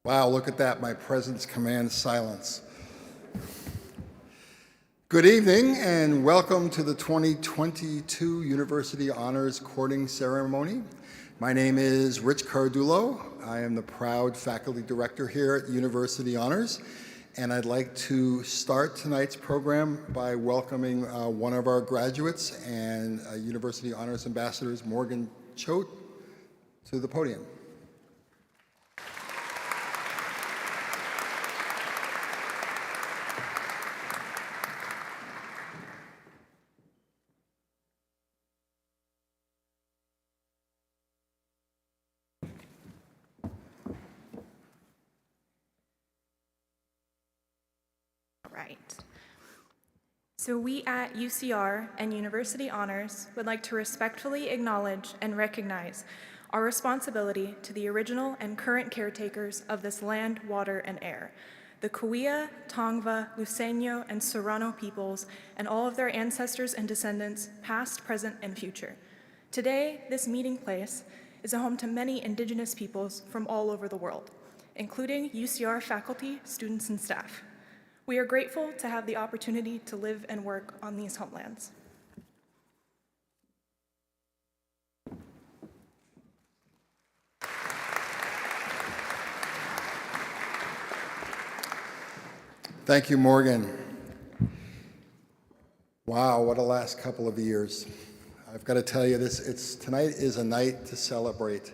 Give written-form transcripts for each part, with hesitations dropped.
Wow, look at that. My presence commands silence. Good evening and welcome to the 2022 University Honors Courting Ceremony. My name is Rich Cardullo. I am the proud faculty director here at University Honors, and I'd like to start tonight's program by welcoming one of our graduates and University Honors Ambassadors, Morgan Choate, to the podium. So we at UCR and University Honors would like to respectfully acknowledge and recognize our responsibility to the original and current caretakers of this land, water, and air, the Cahuilla, Tongva, Luiseño, and Serrano peoples, and all of their ancestors and descendants, past, present, and future. Today, this meeting place is a home to many Indigenous peoples from all over the world, including UCR faculty, students, and staff. We are grateful to have the opportunity to live and work on these homelands. Thank you, Morgan. Wow, what a last couple of years. I've got to tell you, tonight is a night to celebrate.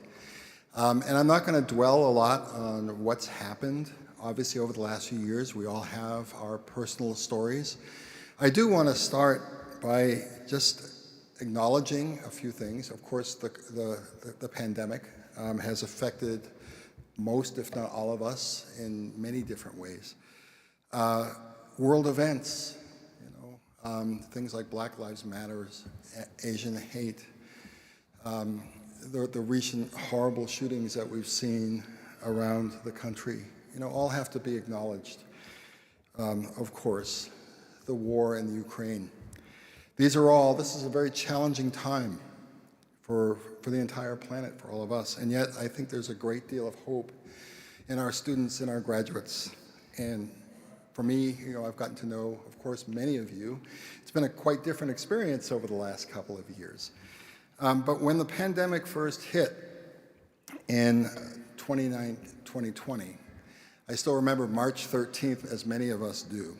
And I'm not going to dwell a lot on what's happened. Obviously, over the last few years, we all have our personal stories. I do want to start by just acknowledging a few things. Of course, the pandemic has affected most, if not all of us, in many different ways. World events, things like Black Lives Matter, Asian hate, the recent horrible shootings that we've seen around the country, all have to be acknowledged. Of course, the war in the Ukraine. This is a very challenging time for the entire planet, for all of us. And yet, I think there's a great deal of hope in our students and our graduates. And for me, I've gotten to know, of course, many of you. It's been a quite different experience over the last couple of years. But when the pandemic first hit in 2020, I still remember March 13th, as many of us do.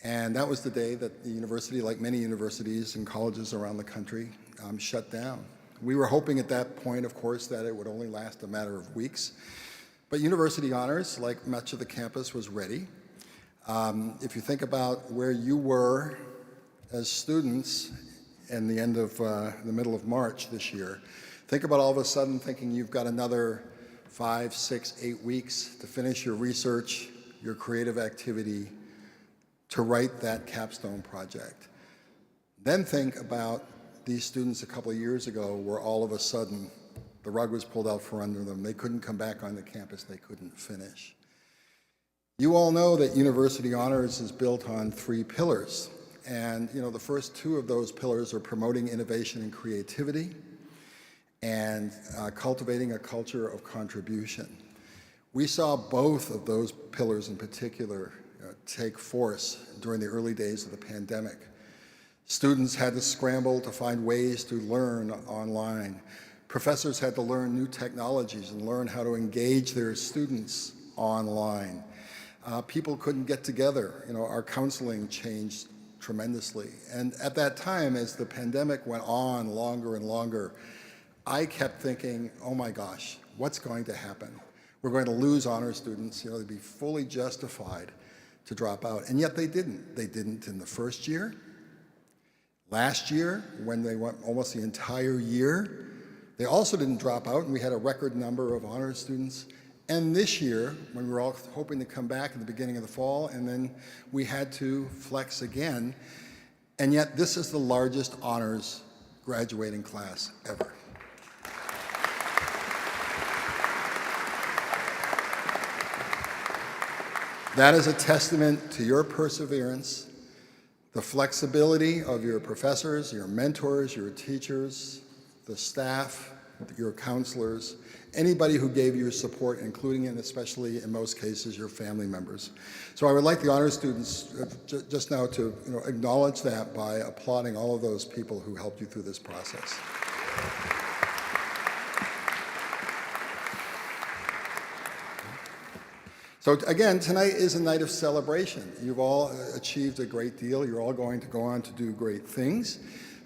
And that was the day that the university, like many universities and colleges around the country, shut down. We were hoping at that point, of course, that it would only last a matter of weeks. But University Honors, like much of the campus, was ready. If you think about where you were as students in the end of the middle of March this year, think about all of a sudden thinking you've got another 5, 6, 8 weeks to finish your research, your creative activity, to write that capstone project. Then think about these students a couple of years ago where all of a sudden the rug was pulled out from under them. They couldn't come back on the campus, they couldn't finish. You all know that University Honors is built on 3 pillars. And the first 2 of those pillars are promoting innovation and creativity, and cultivating a culture of contribution. We saw both of those pillars in particular take force during the early days of the pandemic. Students had to scramble to find ways to learn online. Professors had to learn new technologies and learn how to engage their students online. People couldn't get together. Our counseling changed tremendously. And at that time, as the pandemic went on longer and longer, I kept thinking, oh my gosh, what's going to happen? We're going to lose honor students. They'd be fully justified to drop out. And yet they didn't. They didn't in the first year. Last year, when they went almost the entire year, they also didn't drop out, and we had a record number of honor students. And this year, when we were all hoping to come back in the beginning of the fall, and then we had to flex again. And yet this is the largest honors graduating class ever. That is a testament to your perseverance, the flexibility of your professors, your mentors, your teachers, the staff, your counselors, anybody who gave you support, including and especially in most cases your family members. So I would like the honor students just now to acknowledge that by applauding all of those people who helped you through this process. So again, tonight is a night of celebration. You've all achieved a great deal. You're all going to go on to do great things.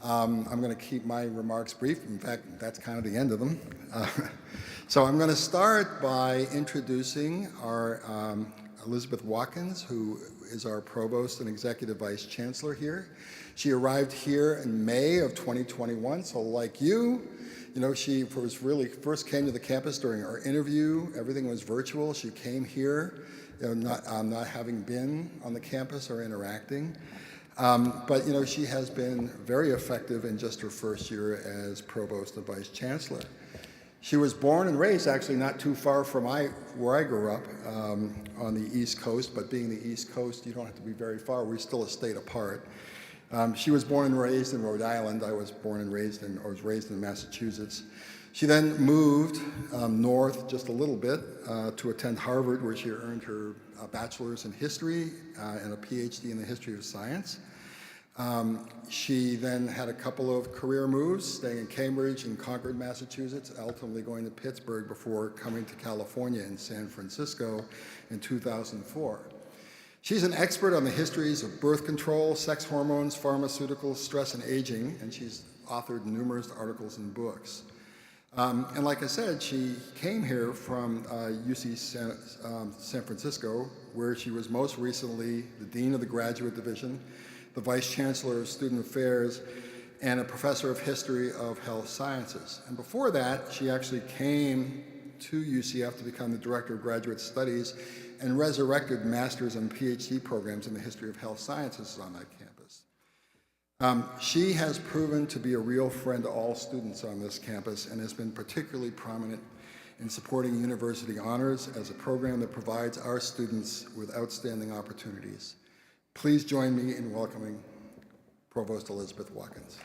I'm going to keep my remarks brief. In fact, that's kind of the end of them. So I'm going to start by introducing our Elizabeth Watkins, who is our Provost and Executive Vice Chancellor here. She arrived here in May of 2021, so like you, she first came to the campus during our interview. Everything was virtual. She came here, not having been on the campus or interacting. But she has been very effective in just her first year as Provost and Vice Chancellor. She was born and raised actually not too far from where I grew up on the East Coast, but being the East Coast, you don't have to be very far. We're still a state apart. She was born and raised in Rhode Island. I was raised in Massachusetts. She then moved north just a little bit to attend Harvard, where she earned her bachelor's in history and a PhD in the history of science. She then had a couple of career moves, staying in Cambridge and Concord, Massachusetts, ultimately going to Pittsburgh before coming to California in San Francisco in 2004. She's an expert on the histories of birth control, sex hormones, pharmaceuticals, stress, and aging, and she's authored numerous articles and books. And like I said, she came here from UC San Francisco, where she was most recently the Dean of the Graduate Division, the Vice Chancellor of Student Affairs, and a Professor of History of Health Sciences. And before that, she actually came to UCF to become the Director of Graduate Studies and resurrected master's and PhD programs in the history of health sciences on that campus. She has proven to be a real friend to all students on this campus and has been particularly prominent in supporting University Honors as a program that provides our students with outstanding opportunities. Please join me in welcoming Provost Elizabeth Watkins.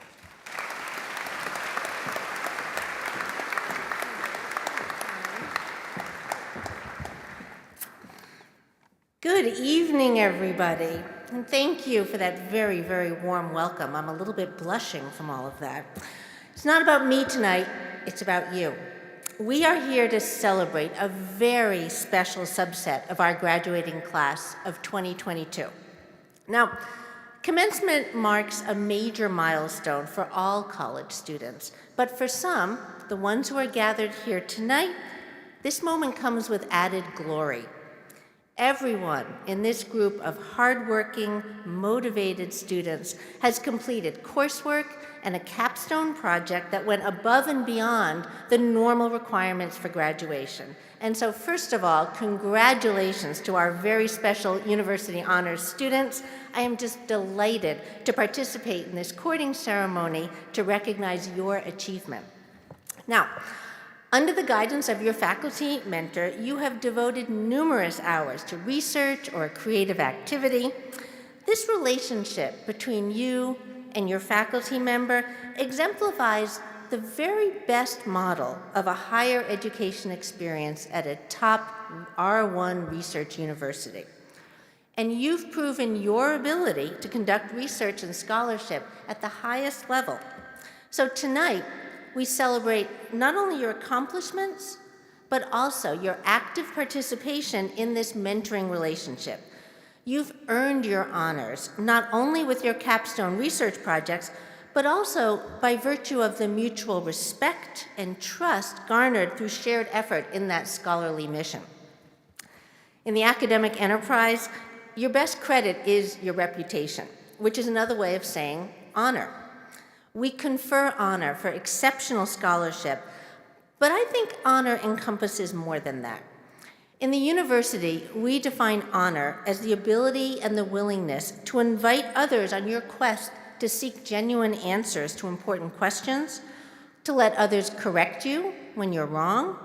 Good evening, everybody, and thank you for that very, very warm welcome. I'm a little bit blushing from all of that. It's not about me tonight, it's about you. We are here to celebrate a very special subset of our graduating class of 2022. Now, commencement marks a major milestone for all college students, but for some, the ones who are gathered here tonight, this moment comes with added glory. Everyone in this group of hardworking, motivated students has completed coursework and a capstone project that went above and beyond the normal requirements for graduation. And so first of all, congratulations to our very special University Honors students. I am just delighted to participate in this courting ceremony to recognize your achievement. Now, under the guidance of your faculty mentor, you have devoted numerous hours to research or creative activity. This relationship between you and your faculty member exemplifies the very best model of a higher education experience at a top R1 research university. And you've proven your ability to conduct research and scholarship at the highest level. So tonight, we celebrate not only your accomplishments, but also your active participation in this mentoring relationship. You've earned your honors, not only with your capstone research projects, but also by virtue of the mutual respect and trust garnered through shared effort in that scholarly mission. In the academic enterprise, your best credit is your reputation, which is another way of saying honor. We confer honor for exceptional scholarship, but I think honor encompasses more than that. In the university, we define honor as the ability and the willingness to invite others on your quest to seek genuine answers to important questions, to let others correct you when you're wrong,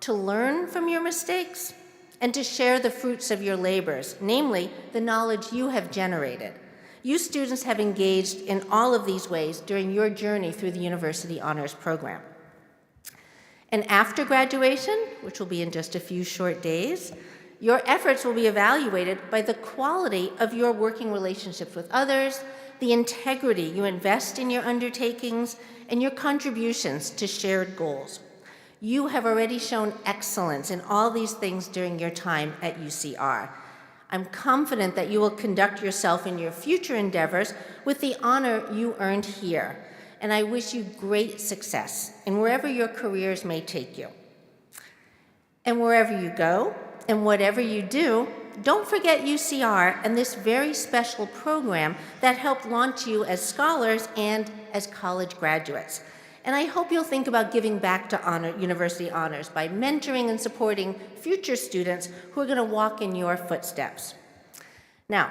to learn from your mistakes, and to share the fruits of your labors, namely the knowledge you have generated. You students have engaged in all of these ways during your journey through the University Honors Program. And after graduation, which will be in just a few short days, your efforts will be evaluated by the quality of your working relationships with others, the integrity you invest in your undertakings, and your contributions to shared goals. You have already shown excellence in all these things during your time at UCR. I'm confident that you will conduct yourself in your future endeavors with the honor you earned here, and I wish you great success in wherever your careers may take you. And wherever you go, and whatever you do, don't forget UCR and this very special program that helped launch you as scholars and as college graduates. And I hope you'll think about giving back to University Honors by mentoring and supporting future students who are going to walk in your footsteps. Now,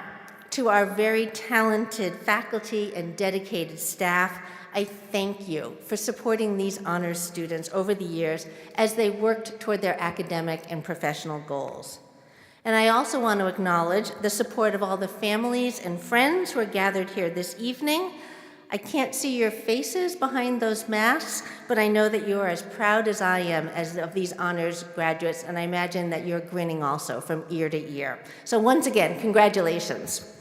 to our very talented faculty and dedicated staff, I thank you for supporting these honors students over the years as they worked toward their academic and professional goals. And I also want to acknowledge the support of all the families and friends who are gathered here this evening. I can't see your faces behind those masks, but I know that you are as proud as I am of these honors graduates, and I imagine that you're grinning also from ear to ear. So once again, congratulations.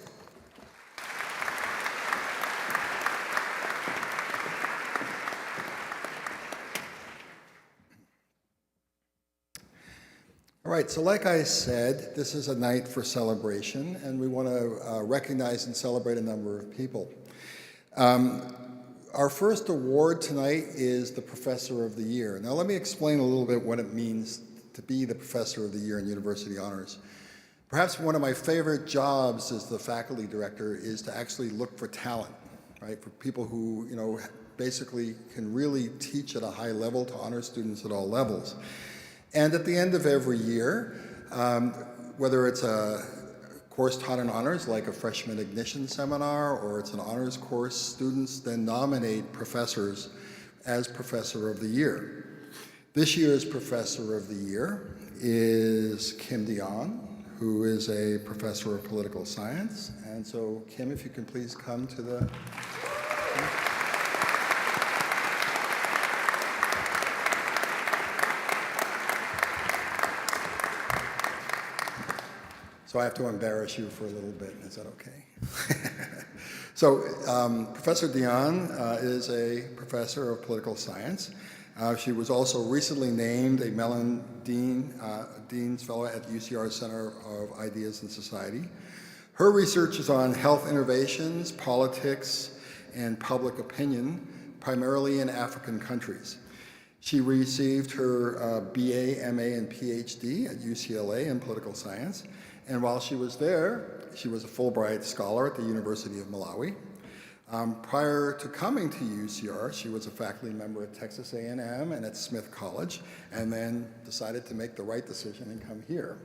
All right, so like I said, this is a night for celebration, and we want to recognize and celebrate a number of people. Our first award tonight is the Professor of the Year. Now let me explain a little bit what it means to be the Professor of the Year in University Honors. Perhaps one of my favorite jobs as the faculty director is to actually look for talent, right? For people who, basically can really teach at a high level to honor students at all levels. And at the end of every year, whether it's a course taught in honors, like a freshman ignition seminar, or it's an honors course, students then nominate professors as Professor of the Year. This year's Professor of the Year is Kim Dion, who is a professor of political science. And so, Kim, if you can please come to the... So I have to embarrass you for a little bit. Is that okay? So Professor Dion is a professor of political science. She was also recently named a Mellon Dean's Fellow at the UCR Center of Ideas and Society. Her research is on health innovations, politics, and public opinion, primarily in African countries. She received her BA, MA, and PhD at UCLA in political science. And while she was there, she was a Fulbright scholar at the University of Malawi. Prior to coming to UCR, she was a faculty member at Texas A&M and at Smith College, and then decided to make the right decision and come here.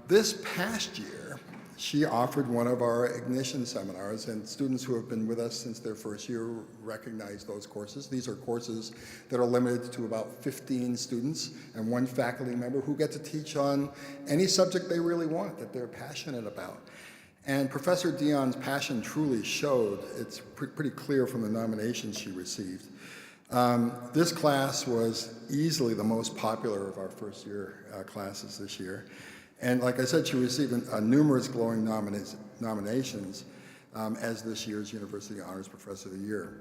This past year, she offered one of our ignition seminars, and students who have been with us since their first year recognize those courses. These are courses that are limited to about 15 students and one faculty member who get to teach on any subject they really want, that they're passionate about. And Professor Dion's passion truly showed. It's pretty clear from the nominations she received. This class was easily the most popular of our first year classes this year. And like I said, she received numerous glowing nominations as this year's University Honors Professor of the Year.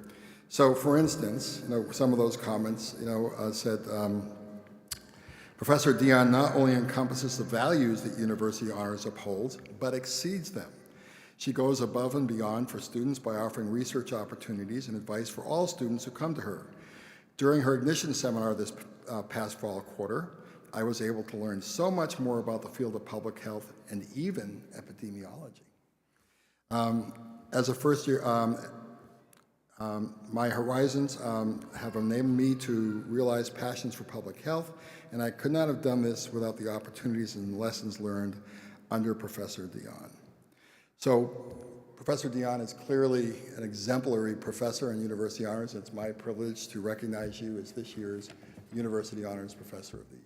So for instance, some of those comments, said, Professor Dion not only encompasses the values that University Honors upholds, but exceeds them. She goes above and beyond for students by offering research opportunities and advice for all students who come to her. During her ignition seminar this past fall quarter, I was able to learn so much more about the field of public health and even epidemiology. As a first year, my horizons have enabled me to realize passions for public health, and I could not have done this without the opportunities and lessons learned under Professor Dion. So Professor Dion is clearly an exemplary professor in University Honors. It's my privilege to recognize you as this year's University Honors Professor of the Year.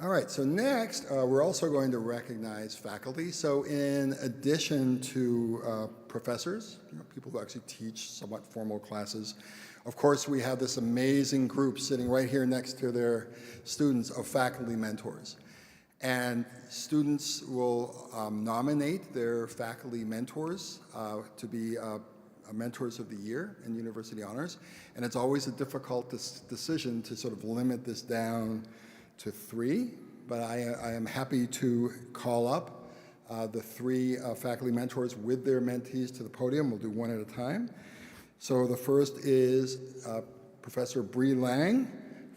All right, so next, we're also going to recognize faculty. So in addition to professors, people who actually teach somewhat formal classes, of course, we have this amazing group sitting right here next to their students of faculty mentors. And students will nominate their faculty mentors to be Mentors of the Year in University Honors. And it's always a difficult decision to sort of limit this down to 3, but I am happy to call up the 3 faculty mentors with their mentees to the podium. We'll do one at a time. So the first is Professor Bree Lang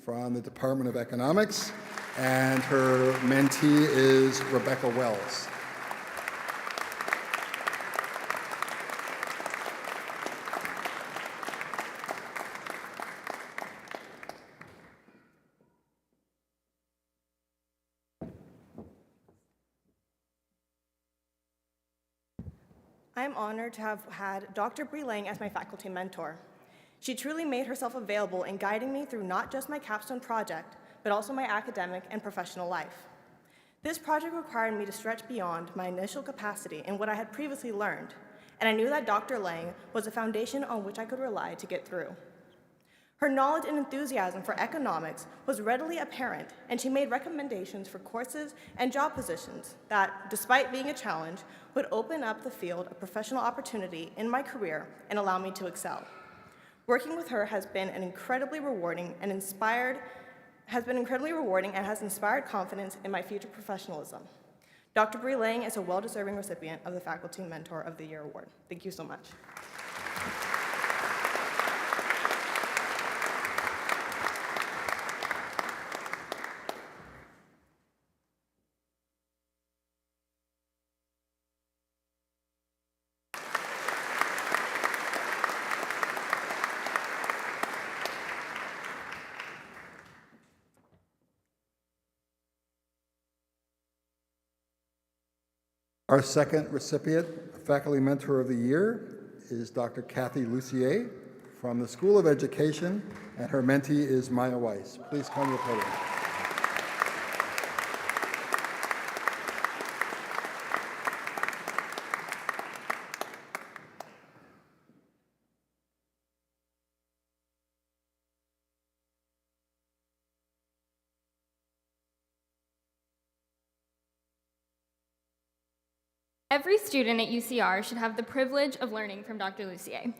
from the Department of Economics, and her mentee is Rebecca Wells. I am honored to have had Dr. Bree Lang as my faculty mentor. She truly made herself available in guiding me through not just my capstone project, but also my academic and professional life. This project required me to stretch beyond my initial capacity in what I had previously learned, and I knew that Dr. Lang was a foundation on which I could rely to get through. Her knowledge and enthusiasm for economics was readily apparent, and she made recommendations for courses and job positions that, despite being a challenge, would open up the field of professional opportunity in my career and allow me to excel. Working with her has been incredibly rewarding and has inspired confidence in my future professionalism. Dr. Bree Lang is a well-deserving recipient of the Faculty Mentor of the Year Award. Thank you so much. Our second recipient, Faculty Mentor of the Year, is Dr. Kathy Lucier from the School of Education, and her mentee is Maya Weiss. Please come to the podium. Every student at UCR should have the privilege of learning from Dr. Lucier.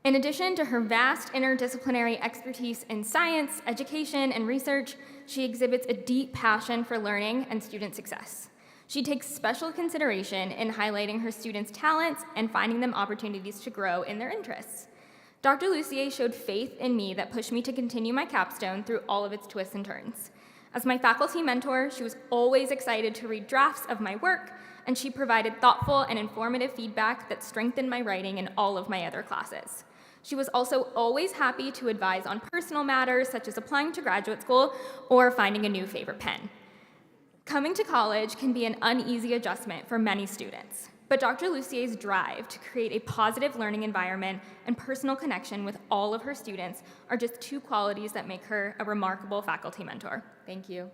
In addition to her vast interdisciplinary expertise in science, education, and research, she exhibits a deep passion for learning and student success. She takes special consideration in highlighting her students' talents and finding them opportunities to grow in their interests. Dr. Lucier showed faith in me that pushed me to continue my capstone through all of its twists and turns. As my faculty mentor, she was always excited to read drafts of my work, and she provided thoughtful and informative feedback that strengthened my writing in all of my other classes. She was also always happy to advise on personal matters such as applying to graduate school or finding a new favorite pen. Coming to college can be an uneasy adjustment for many students, but Dr. Lucier's drive to create a positive learning environment and personal connection with all of her students are just 2 qualities that make her a remarkable faculty mentor. Thank you.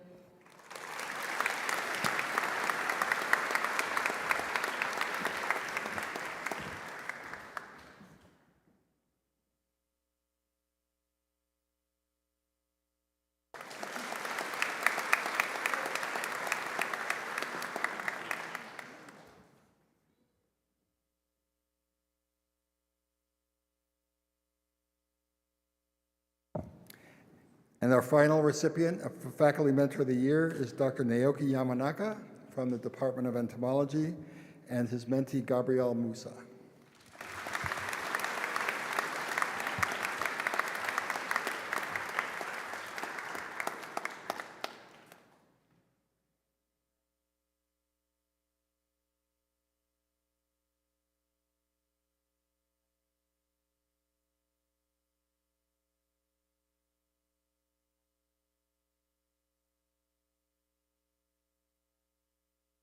And our final recipient for Faculty Mentor of the Year is Dr. Naoki Yamanaka from the Department of Entomology, and his mentee, Gabrielle Musa.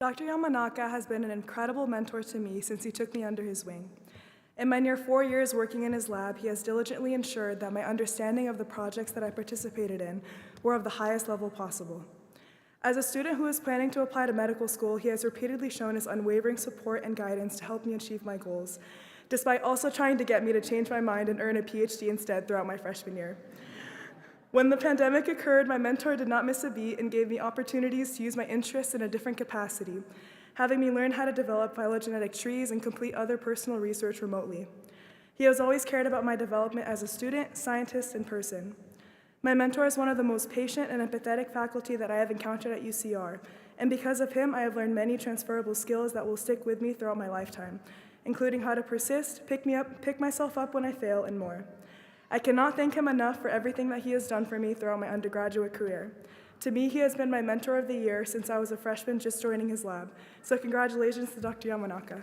Dr. Yamanaka has been an incredible mentor to me since he took me under his wing. In my near 4 years working in his lab, he has diligently ensured that my understanding of the projects that I participated in were of the highest level possible. As a student who is planning to apply to medical school, he has repeatedly shown his unwavering support and guidance to help me achieve my goals, despite also trying to get me to change my mind and earn a PhD instead throughout my freshman year. When the pandemic occurred, my mentor did not miss a beat and gave me opportunities to use my interests in a different capacity, having me learn how to develop phylogenetic trees and complete other personal research remotely. He has always cared about my development as a student, scientist, and person. My mentor is one of the most patient and empathetic faculty that I have encountered at UCR, and because of him, I have learned many transferable skills that will stick with me throughout my lifetime, including how to persist, pick myself up when I fail, and more. I cannot thank him enough for everything that he has done for me throughout my undergraduate career. To me, he has been my mentor of the year since I was a freshman just joining his lab. So congratulations to Dr. Yamanaka.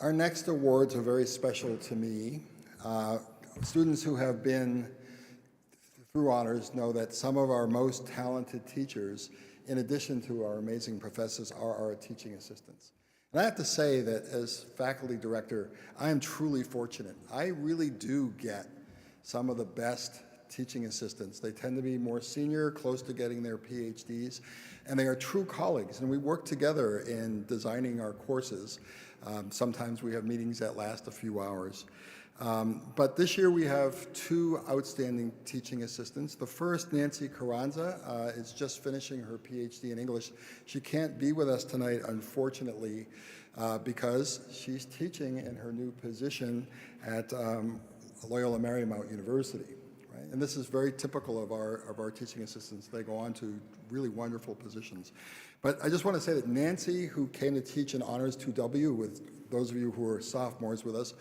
Our next awards are very special to me. Students who have been through honors know that some of our most talented teachers, in addition to our amazing professors, are our teaching assistants. And I have to say that as faculty director, I am truly fortunate. I really do get some of the best teaching assistants. They tend to be more senior, close to getting their PhDs, and they are true colleagues, and we work together in designing our courses. Sometimes we have meetings that last a few hours. But this year we have two outstanding teaching assistants. The first, Nancy Carranza, is just finishing her PhD in English. She can't be with us tonight, unfortunately, because she's teaching in her new position at Loyola Marymount University. Right? And this is very typical of our teaching assistants. They go on to really wonderful positions. But I just want to say that Nancy, who came to teach in Honors 2W, with those of you who are sophomores with us,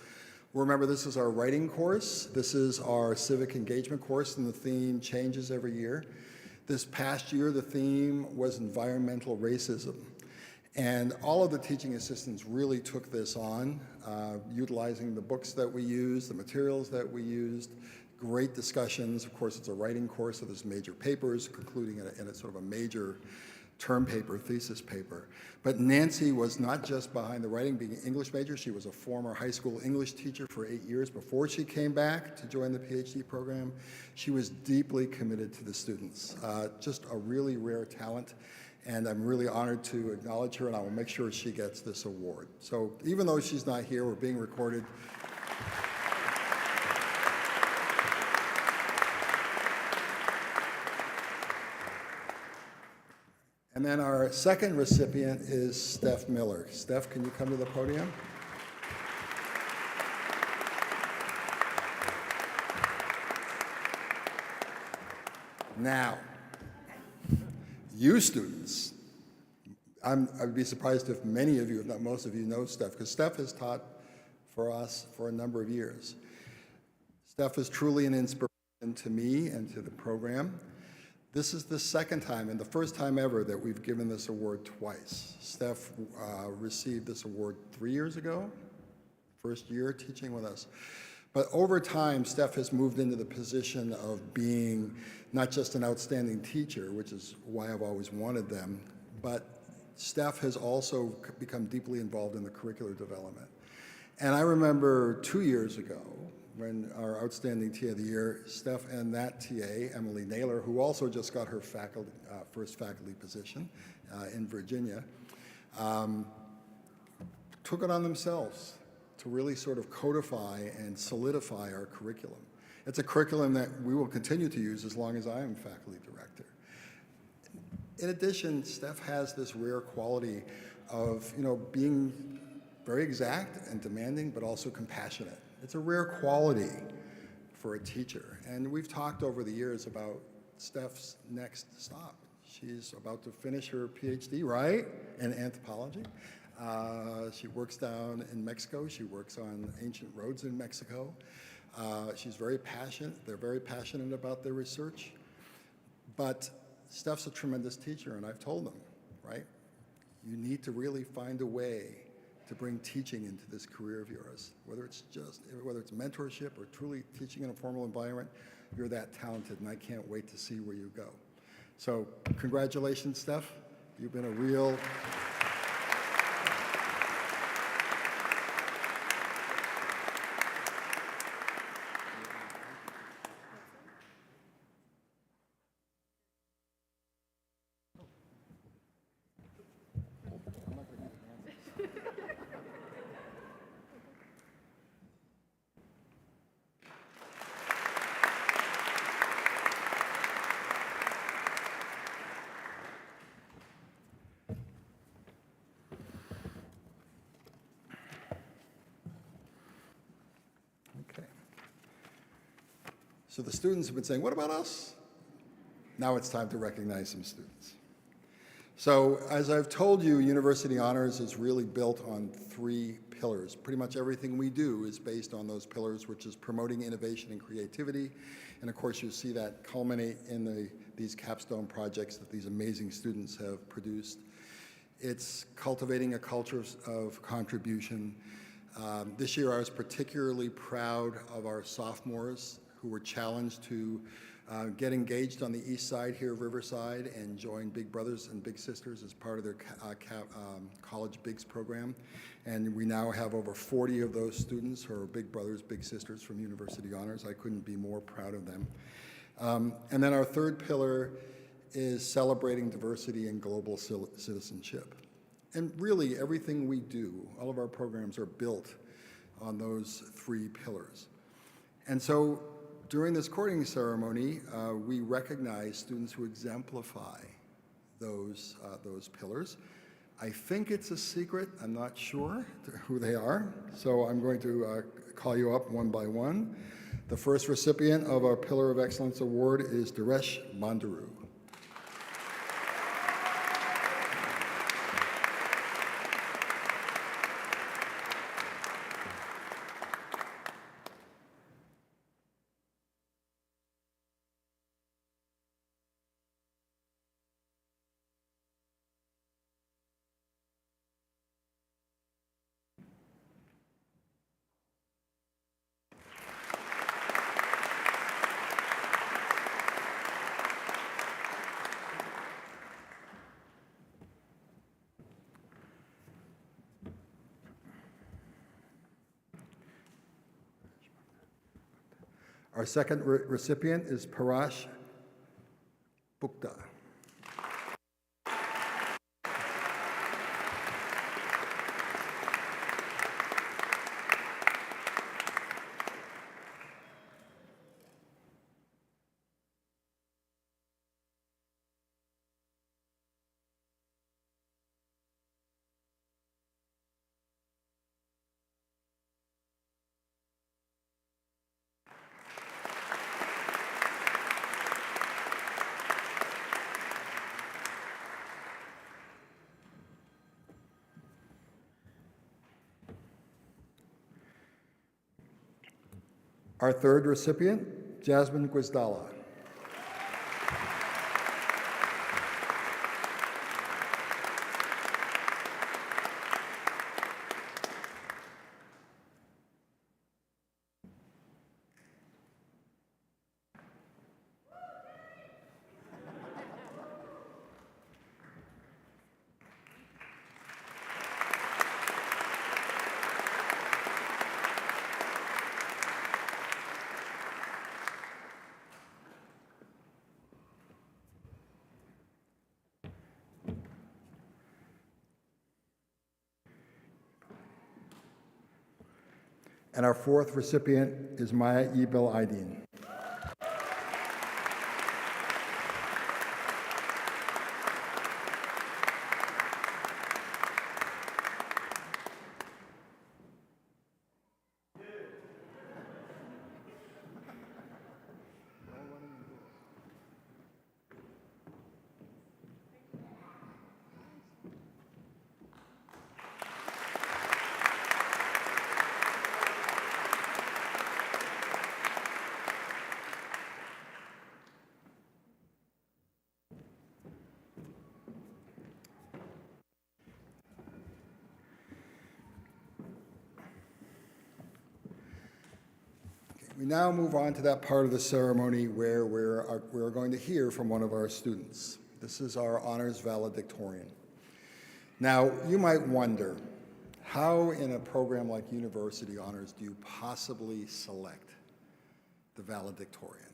remember this is our writing course. This is our civic engagement course, and the theme changes every year. This past year, the theme was environmental racism. And all of the teaching assistants really took this on, utilizing the books that we used, the materials that we used, great discussions. Of course, it's a writing course, so there's major papers, concluding in a sort of a major term paper, thesis paper. But Nancy was not just behind the writing, being an English major. She was a former high school English teacher for 8 years before she came back to join the PhD program. She was deeply committed to the students. Just a really rare talent, and I'm really honored to acknowledge her, and I will make sure she gets this award. So even though she's not here, we're being recorded. And then our second recipient is Steph Miller. Steph, can you come to the podium? Now, you students, I'd be surprised if many of you, if not most of you, know Steph, because Steph has taught for us for a number of years. Steph is truly an inspiration to me and to the program. This is the second time and the first time ever that we've given this award twice. Steph received this award 3 years ago, first year teaching with us. But over time, Steph has moved into the position of being not just an outstanding teacher, which is why I've always wanted them, but Steph has also become deeply involved in the curricular development. And I remember 2 years ago, when our outstanding TA of the year, Steph and that TA, Emily Naylor, who also just got her first faculty position in Virginia, took it on themselves to really sort of codify and solidify our curriculum. It's a curriculum that we will continue to use as long as I am faculty director. In addition, Steph has this rare quality of, being very exact and demanding, but also compassionate. It's a rare quality for a teacher. And we've talked over the years about Steph's next stop. She's about to finish her PhD, right, in anthropology. She works down in Mexico. She works on ancient roads in Mexico. She's very passionate. They're very passionate about their research. But Steph's a tremendous teacher, and I've told them, right, you need to really find a way to bring teaching into this career of yours. Whether it's mentorship or truly teaching in a formal environment, you're that talented, and I can't wait to see where you go. So congratulations, Steph. You've been a real... Okay. So the students have been saying, what about us? Now it's time to recognize some students. So as I've told you, University Honors is really built on 3 pillars. Pretty much everything we do is based on those pillars, which is promoting innovation and creativity. And of course, you see that culminate in these capstone projects that these amazing students have produced. It's cultivating a culture of contribution. This year, I was particularly proud of our sophomores who were challenged to get engaged on the east side here of Riverside and join Big Brothers and Big Sisters as part of their College Bigs program. And we now have over 40 of those students who are Big Brothers, Big Sisters from University Honors. I couldn't be more proud of them. And then our third pillar is celebrating diversity and global citizenship. And really, everything we do, all of our programs are built on those 3 pillars. And so during this courting ceremony, we recognize students who exemplify those pillars. I think it's a secret. I'm not sure who they are. So I'm going to call you up one by one. The first recipient of our Pillar of Excellence Award is Duresh Mandaru. Our second recipient is Parash Bukta. Our third recipient, Jasmine Guizdala. And our fourth recipient is Maya Ebel Aydin. We now move on to that part of the ceremony where we're going to hear from one of our students. This is our Honors Valedictorian. Now, you might wonder, how in a program like University Honors do you possibly select the valedictorian?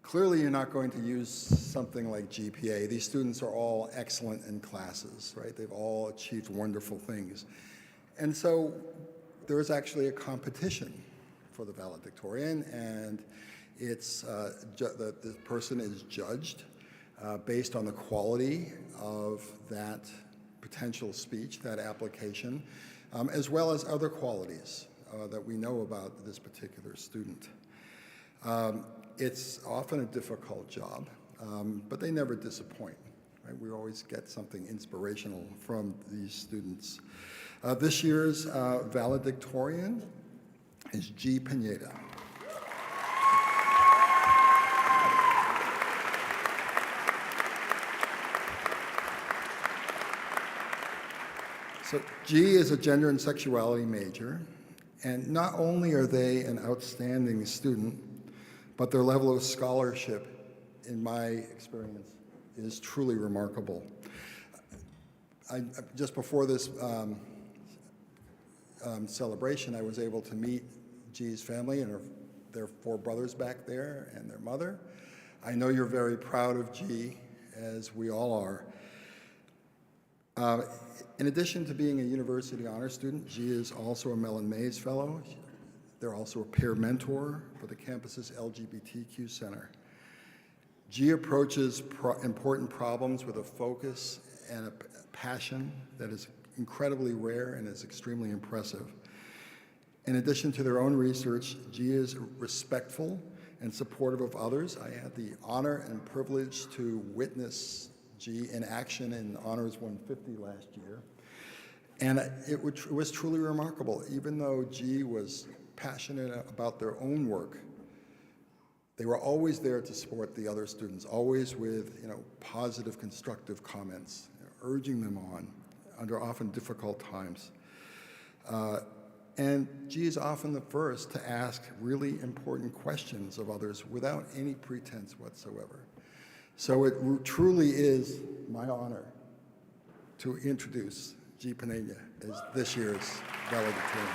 Clearly, you're not going to use something like GPA. These students are all excellent in classes, right? They've all achieved wonderful things. And so there is actually a competition for the valedictorian, and it's the person is judged based on the quality of that potential speech, that application, as well as other qualities that we know about this particular student. It's often a difficult job, but they never disappoint. Right? We always get something inspirational from these students. This year's valedictorian is G. Pineda. So G is a gender and sexuality major, and not only are they an outstanding student, but their level of scholarship, in my experience, is truly remarkable. Just before this celebration, I was able to meet G's family and their 4 brothers back there and their mother. I know you're very proud of G, as we all are. In addition to being a University Honors student, G is also a Mellon Mays Fellow. They're also a peer mentor for the campus's LGBTQ Center. G approaches important problems with a focus and a passion that is incredibly rare and is extremely impressive. In addition to their own research, G is respectful and supportive of others. I had the honor and privilege to witness G in action in Honors 150 last year. And it was truly remarkable. Even though G was passionate about their own work, they were always there to support the other students, always with positive, constructive comments, urging them on under often difficult times. And G is often the first to ask really important questions of others without any pretense whatsoever. So it truly is my honor to introduce G. Pineda as this year's valedictorian.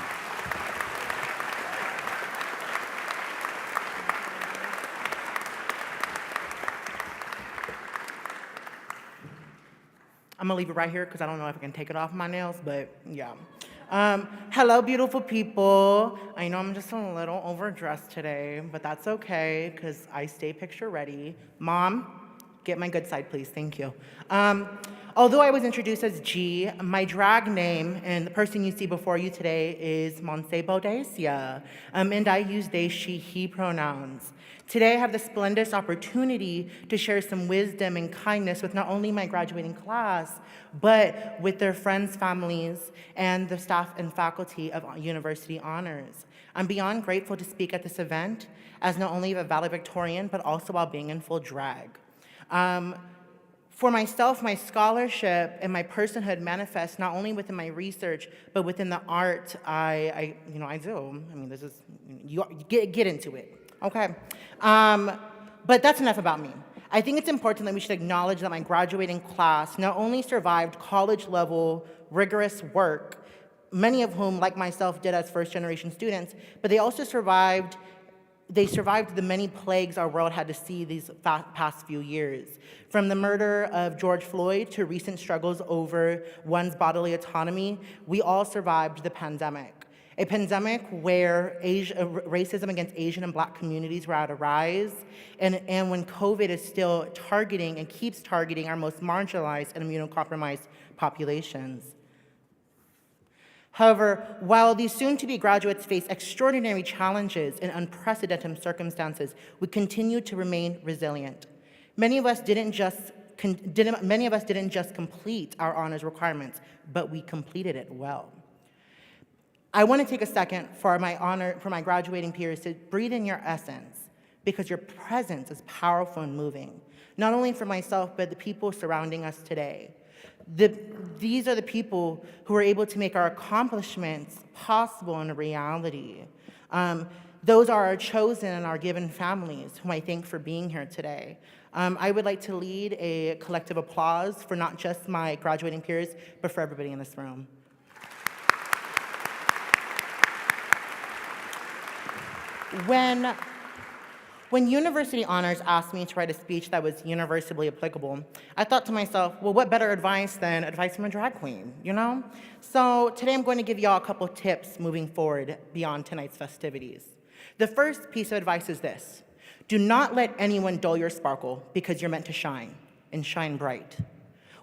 I'm gonna leave it right here because I don't know if I can take it off my nails, but yeah. Hello, beautiful people. I know I'm just a little overdressed today, but that's okay because I stay picture ready. Mom, get my good side, please. Thank you. Although I was introduced as G, my drag name and the person you see before you today is Monse Bodesia, and I use they, she, he pronouns. Today I have the splendid opportunity to share some wisdom and kindness with not only my graduating class, but with their friends, families, and the staff and faculty of University Honors. I'm beyond grateful to speak at this event as not only a valedictorian, but also while being in full drag. For myself, my scholarship and my personhood manifest not only within my research, but within the art I do. I mean, this is, you get into it, okay? But that's enough about me. I think it's important that we should acknowledge that my graduating class not only survived college-level rigorous work, many of whom, like myself, did as first-generation students, but they also survived the many plagues our world had to see these past few years. From the murder of George Floyd to recent struggles over one's bodily autonomy, we all survived the pandemic. A pandemic where racism against Asian and Black communities were at a rise, and when COVID is still targeting and keeps targeting our most marginalized and immunocompromised populations. However, while these soon-to-be graduates face extraordinary challenges and unprecedented circumstances, we continue to remain resilient. Many of us didn't just complete our honors requirements, but we completed it well. I want to take a second for my graduating peers to breathe in your essence, because your presence is powerful and moving, not only for myself, but the people surrounding us today. These are the people who are able to make our accomplishments possible in reality. Those are our chosen and our given families, whom I thank for being here today. I would like to lead a collective applause for not just my graduating peers, but for everybody in this room. When University Honors asked me to write a speech that was universally applicable, I thought to myself, well, what better advice than advice from a drag queen, you know? So today I'm going to give y'all a couple tips moving forward beyond tonight's festivities. The first piece of advice is this: do not let anyone dull your sparkle, because you're meant to shine, and shine bright.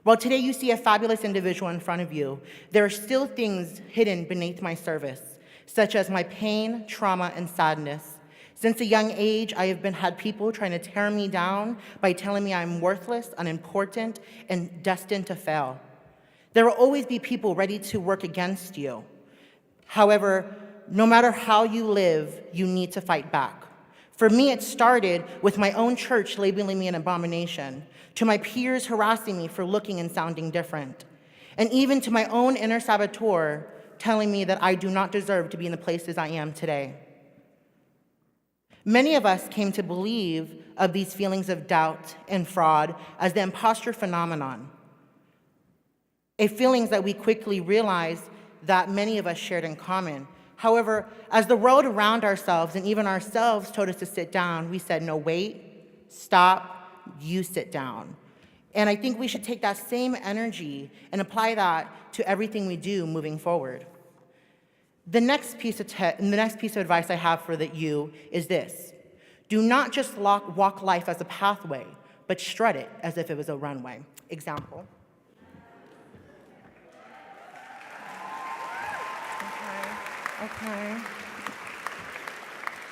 While today you see a fabulous individual in front of you, there are still things hidden beneath my surface, such as my pain, trauma, and sadness. Since a young age, I have had people trying to tear me down by telling me I'm worthless, unimportant, and destined to fail. There will always be people ready to work against you. However, no matter how you live, you need to fight back. For me, it started with my own church labeling me an abomination, to my peers harassing me for looking and sounding different, and even to my own inner saboteur telling me that I do not deserve to be in the places I am today. Many of us came to believe of these feelings of doubt and fraud as the imposter phenomenon, a feelings that we quickly realized that many of us shared in common. However, as the world around ourselves and even ourselves told us to sit down, we said, no, wait, stop, you sit down. And I think we should take that same energy and apply that to everything we do moving forward. The next piece of advice I have for you is this: do not just walk life as a pathway, but strut it as if it was a runway. Example. Okay.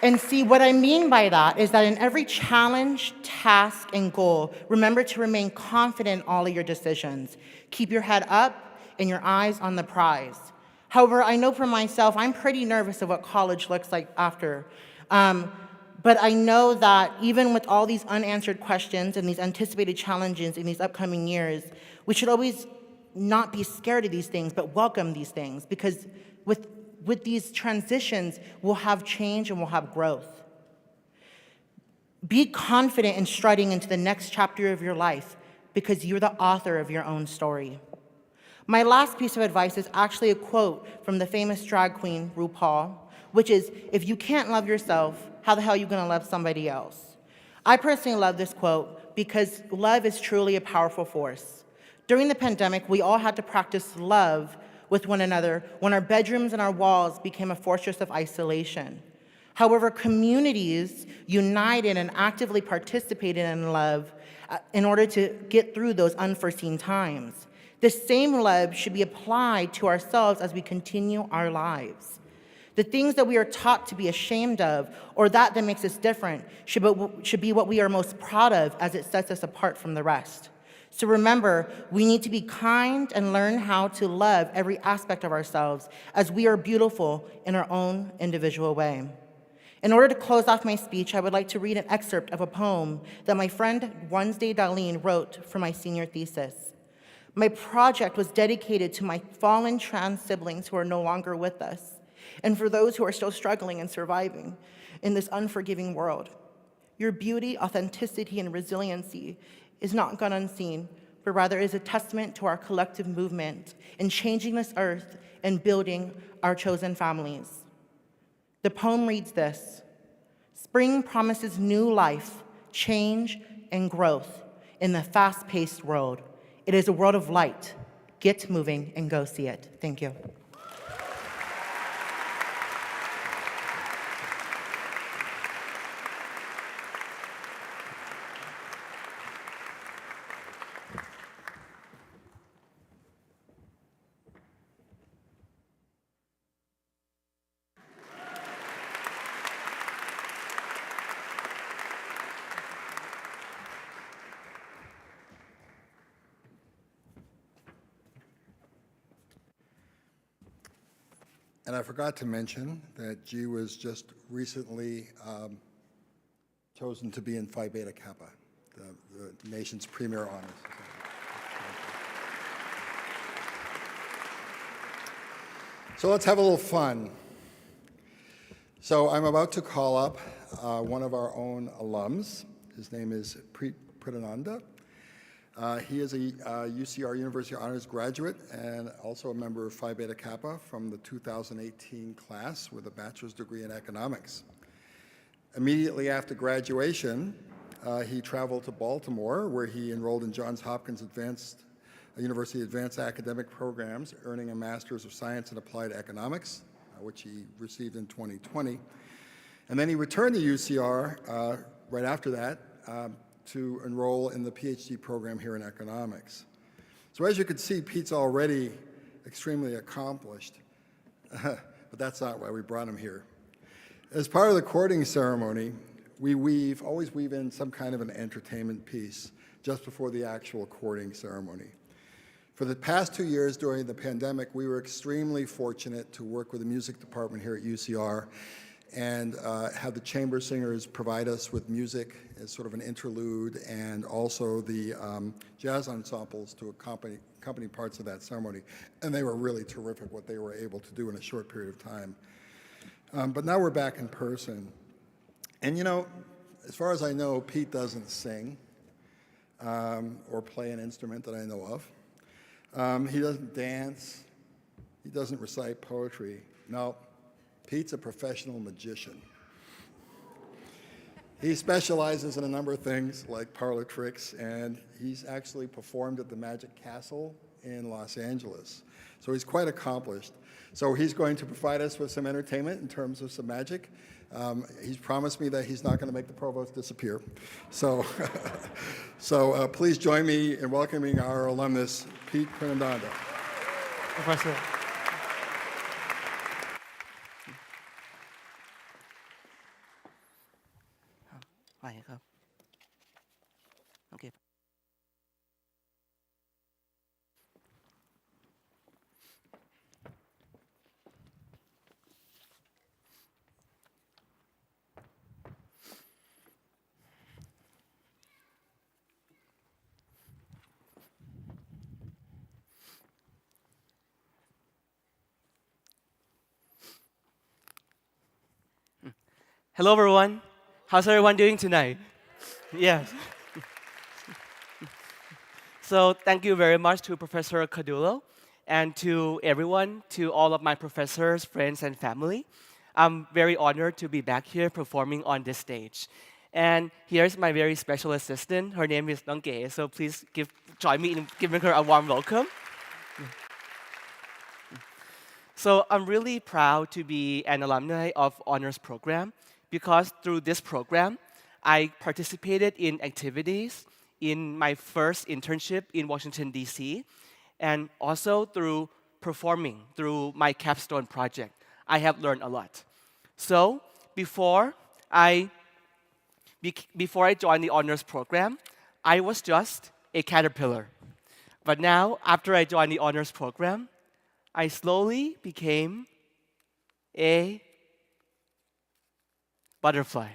And see, what I mean by that is that in every challenge, task, and goal, remember to remain confident in all of your decisions. Keep your head up and your eyes on the prize. However, I know for myself, I'm pretty nervous of what college looks like after. But I know that even with all these unanswered questions and these anticipated challenges in these upcoming years, we should always not be scared of these things, but welcome these things, because with these transitions, we'll have change and we'll have growth. Be confident in striding into the next chapter of your life, because you're the author of your own story. My last piece of advice is actually a quote from the famous drag queen, RuPaul, which is, if you can't love yourself, how the hell are you gonna love somebody else? I personally love this quote because love is truly a powerful force. During the pandemic, we all had to practice love with one another when our bedrooms and our walls became a fortress of isolation. However, communities united and actively participated in love in order to get through those unforeseen times. This same love should be applied to ourselves as we continue our lives. The things that we are taught to be ashamed of, or that makes us different, should be what we are most proud of, as it sets us apart from the rest. So remember, we need to be kind and learn how to love every aspect of ourselves, as we are beautiful in our own individual way. In order to close off my speech, I would like to read an excerpt of a poem that my friend Wednesday Darlene wrote for my senior thesis. My project was dedicated to my fallen trans siblings who are no longer with us, and for those who are still struggling and surviving in this unforgiving world. Your beauty, authenticity, and resiliency is not gone unseen, but rather is a testament to our collective movement in changing this earth and building our chosen families. The poem reads this: spring promises new life, change, and growth in the fast-paced world. It is a world of light. Get moving and go see it. Thank you. And I forgot to mention that G was just recently chosen to be in Phi Beta Kappa, the nation's premier honors. So let's have a little fun. So I'm about to call up one of our own alums. His name is Preet Pritananda. He is a UCR University Honors graduate and also a member of Phi Beta Kappa from the 2018 class with a bachelor's degree in economics. Immediately after graduation, he traveled to Baltimore, where he enrolled in Johns Hopkins University Advanced Academic Programs, earning a Master's of Science in Applied Economics, which he received in 2020. And then he returned to UCR right after that to enroll in the PhD program here in economics. So as you can see, Pete's already extremely accomplished, but that's not why we brought him here. As part of the courting ceremony, we always weave in some kind of an entertainment piece just before the actual courting ceremony. For the past 2 years during the pandemic, we were extremely fortunate to work with the music department here at UCR and have the chamber singers provide us with music as sort of an interlude, and also the jazz ensembles to accompany parts of that ceremony. And they were really terrific what they were able to do in a short period of time. But now we're back in person. And you know, as far as I know, Pete doesn't sing or play an instrument that I know of. He doesn't dance. He doesn't recite poetry. No, Pete's a professional magician. He specializes in a number of things like parlor tricks, and he's actually performed at the Magic Castle in Los Angeles. So he's quite accomplished. So he's going to provide us with some entertainment in terms of some magic. He's promised me that he's not going to make the Provost disappear. So, please join me in welcoming our alumnus, Pete Pritananda. Professor. Okay. Hello, everyone. How's everyone doing tonight? Yes. So thank you very much to Professor Cadulo and to everyone, to all of my professors, friends, and family. I'm very honored to be back here performing on this stage. And here's my very special assistant. Her name is Nongke, so please join me in giving her a warm welcome. So I'm really proud to be an alumni of Honors Program, because through this program, I participated in activities in my first internship in Washington, D.C., and also through performing through my capstone project. I have learned a lot. So before I joined the Honors Program, I was just a caterpillar. But now, after I joined the Honors Program, I slowly became a butterfly.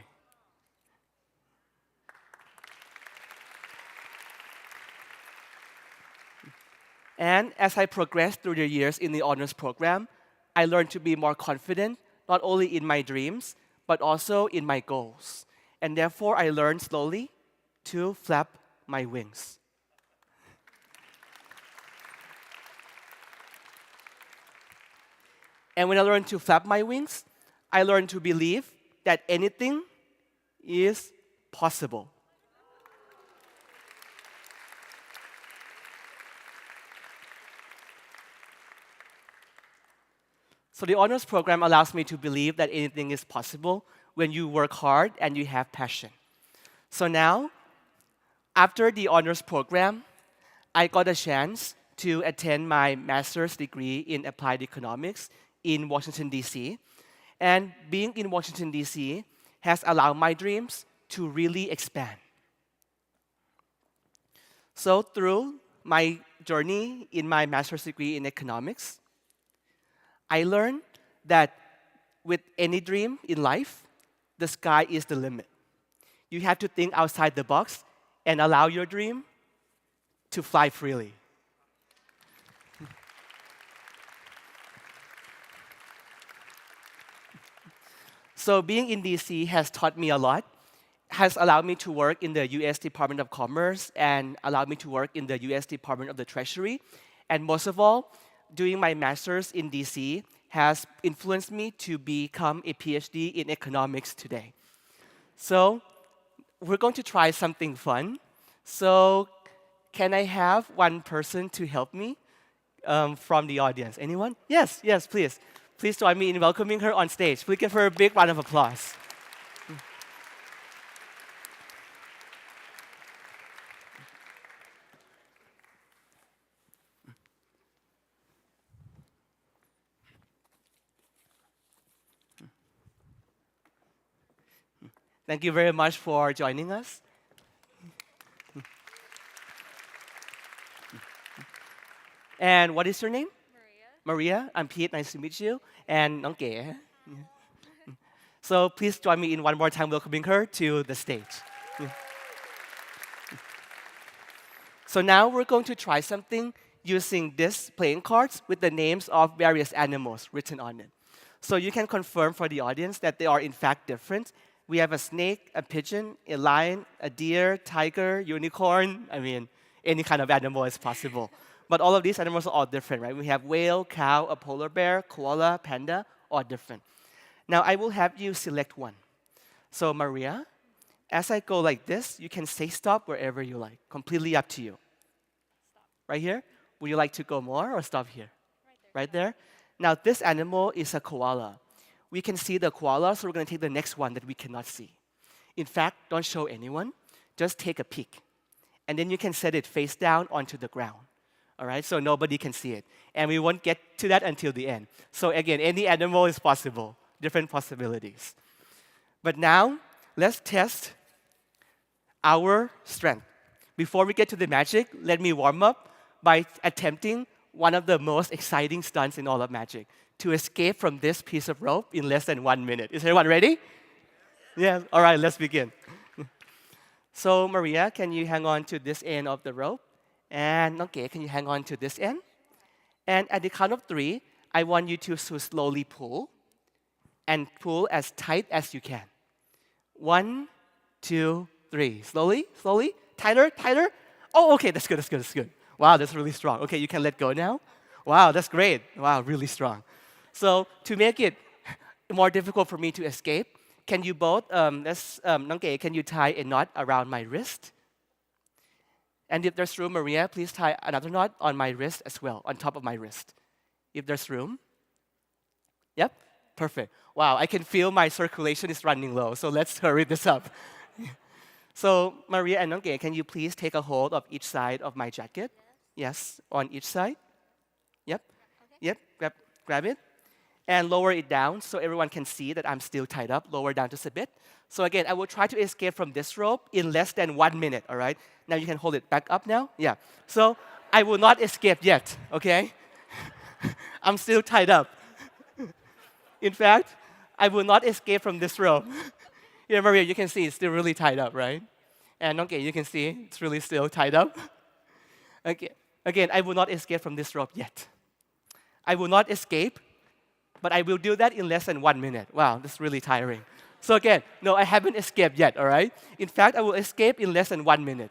And as I progressed through the years in the Honors Program, I learned to be more confident, not only in my dreams, but also in my goals. And therefore, I learned slowly to flap my wings. And when I learned to flap my wings, I learned to believe that anything is possible. So the Honors Program allows me to believe that anything is possible when you work hard and you have passion. So now, after the Honors Program, I got a chance to attend my master's degree in applied economics in Washington, D.C. And being in Washington, D.C. has allowed my dreams to really expand. So through my journey in my master's degree in economics, I learned that with any dream in life, the sky is the limit. You have to think outside the box and allow your dream to fly freely. So being in DC has taught me a lot, has allowed me to work in the US Department of Commerce and allowed me to work in the US Department of the Treasury. And most of all, doing my master's in DC has influenced me to become a PhD in economics today. So we're going to try something fun. So can I have one person to help me from the audience? Anyone? Yes, yes, please. Please join me in welcoming her on stage. Please give her a big round of applause. Thank you very much for joining us. And what is your name? Maria. I'm Pete. Nice to meet you. And Nong Kể. So please join me in one more time welcoming her to the stage. So now we're going to try something using this playing cards with the names of various animals written on it. So you can confirm for the audience that they are in fact different. We have a snake, a pigeon, a lion, a deer, tiger, unicorn. I mean, any kind of animal is possible. But all of these animals are all different, right? We have whale, cow, a polar bear, koala, panda, all different. Now I will have you select one. So Maria, as I go like this, you can say stop wherever you like. Completely up to you. Stop. Right here? Would you like to go more or stop here? Right there? Now this animal is a koala. We can see the koala, so we're going to take the next one that we cannot see. In fact, don't show anyone. Just take a peek. And then you can set it face down onto the ground. All right, so nobody can see it. And we won't get to that until the end. So again, any animal is possible, different possibilities. But now, let's test our strength. Before we get to the magic, let me warm up by attempting one of the most exciting stunts in all of magic, to escape from this piece of rope in less than 1 minute. Is everyone ready? Yes. All right, let's begin. So Maria, can you hang on to this end of the rope? And okay, can you hang on to this end? And at the count of 3, I want you to slowly pull and pull as tight as you can. 1, 2, 3. Slowly, slowly. Tighter, tighter. Oh, okay, that's good, that's good, that's good. Wow, that's really strong. Okay, you can let go now. Wow, that's great. Wow, really strong. So to make it more difficult for me to escape, can you both, can you tie a knot around my wrist? And if there's room, Maria, please tie another knot on my wrist as well, on top of my wrist. If there's room. Yep, perfect. Wow, I can feel my circulation is running low, so let's hurry this up. So Maria and Nongke, can you please take a hold of each side of my jacket? Yes, on each side. Yep, yep, grab it. And lower it down so everyone can see that I'm still tied up. Lower down just a bit. So again, I will try to escape from this rope in less than 1 minute, all right? Now you can hold it back up now. Yeah. So I will not escape yet, okay? I'm still tied up. In fact, I will not escape from this rope. Yeah, Maria, you can see it's still really tied up, right? And okay, you can see it's really still tied up. Okay. Again, I will not escape from this rope yet. I will not escape, but I will do that in less than 1 minute. Wow, that's really tiring. So again, no, I haven't escaped yet, all right? In fact, I will escape in less than 1 minute.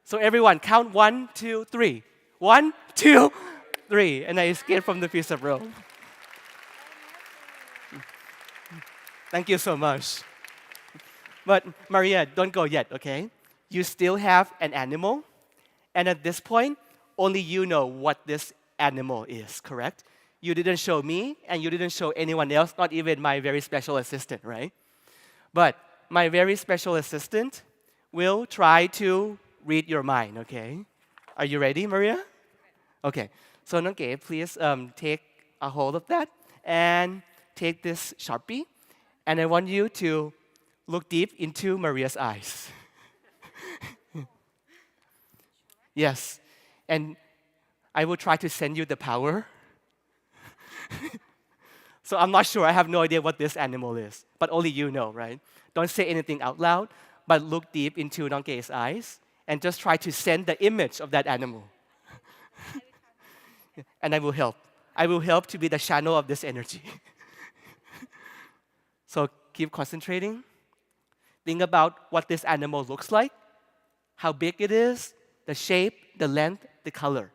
So everyone, count 1, 2, 3. 1, 2, 3. And I escape from the piece of rope. Thank you so much. But Maria, don't go yet, okay? You still have an animal. And at this point, only you know what this animal is, correct? You didn't show me, and you didn't show anyone else, not even my very special assistant, right? But my very special assistant will try to read your mind, okay? Are you ready, Maria? Okay. So, Nongke, please take a hold of that and take this Sharpie. And I want you to look deep into Maria's eyes. Yes. And I will try to send you the power. So I'm not sure. I have no idea what this animal is. But only you know, right? Don't say anything out loud, but look deep into Nongke's eyes and just try to send the image of that animal. And I will help. I will help to be the channel of this energy. So keep concentrating. Think about what this animal looks like, how big it is, the shape, the length, the color.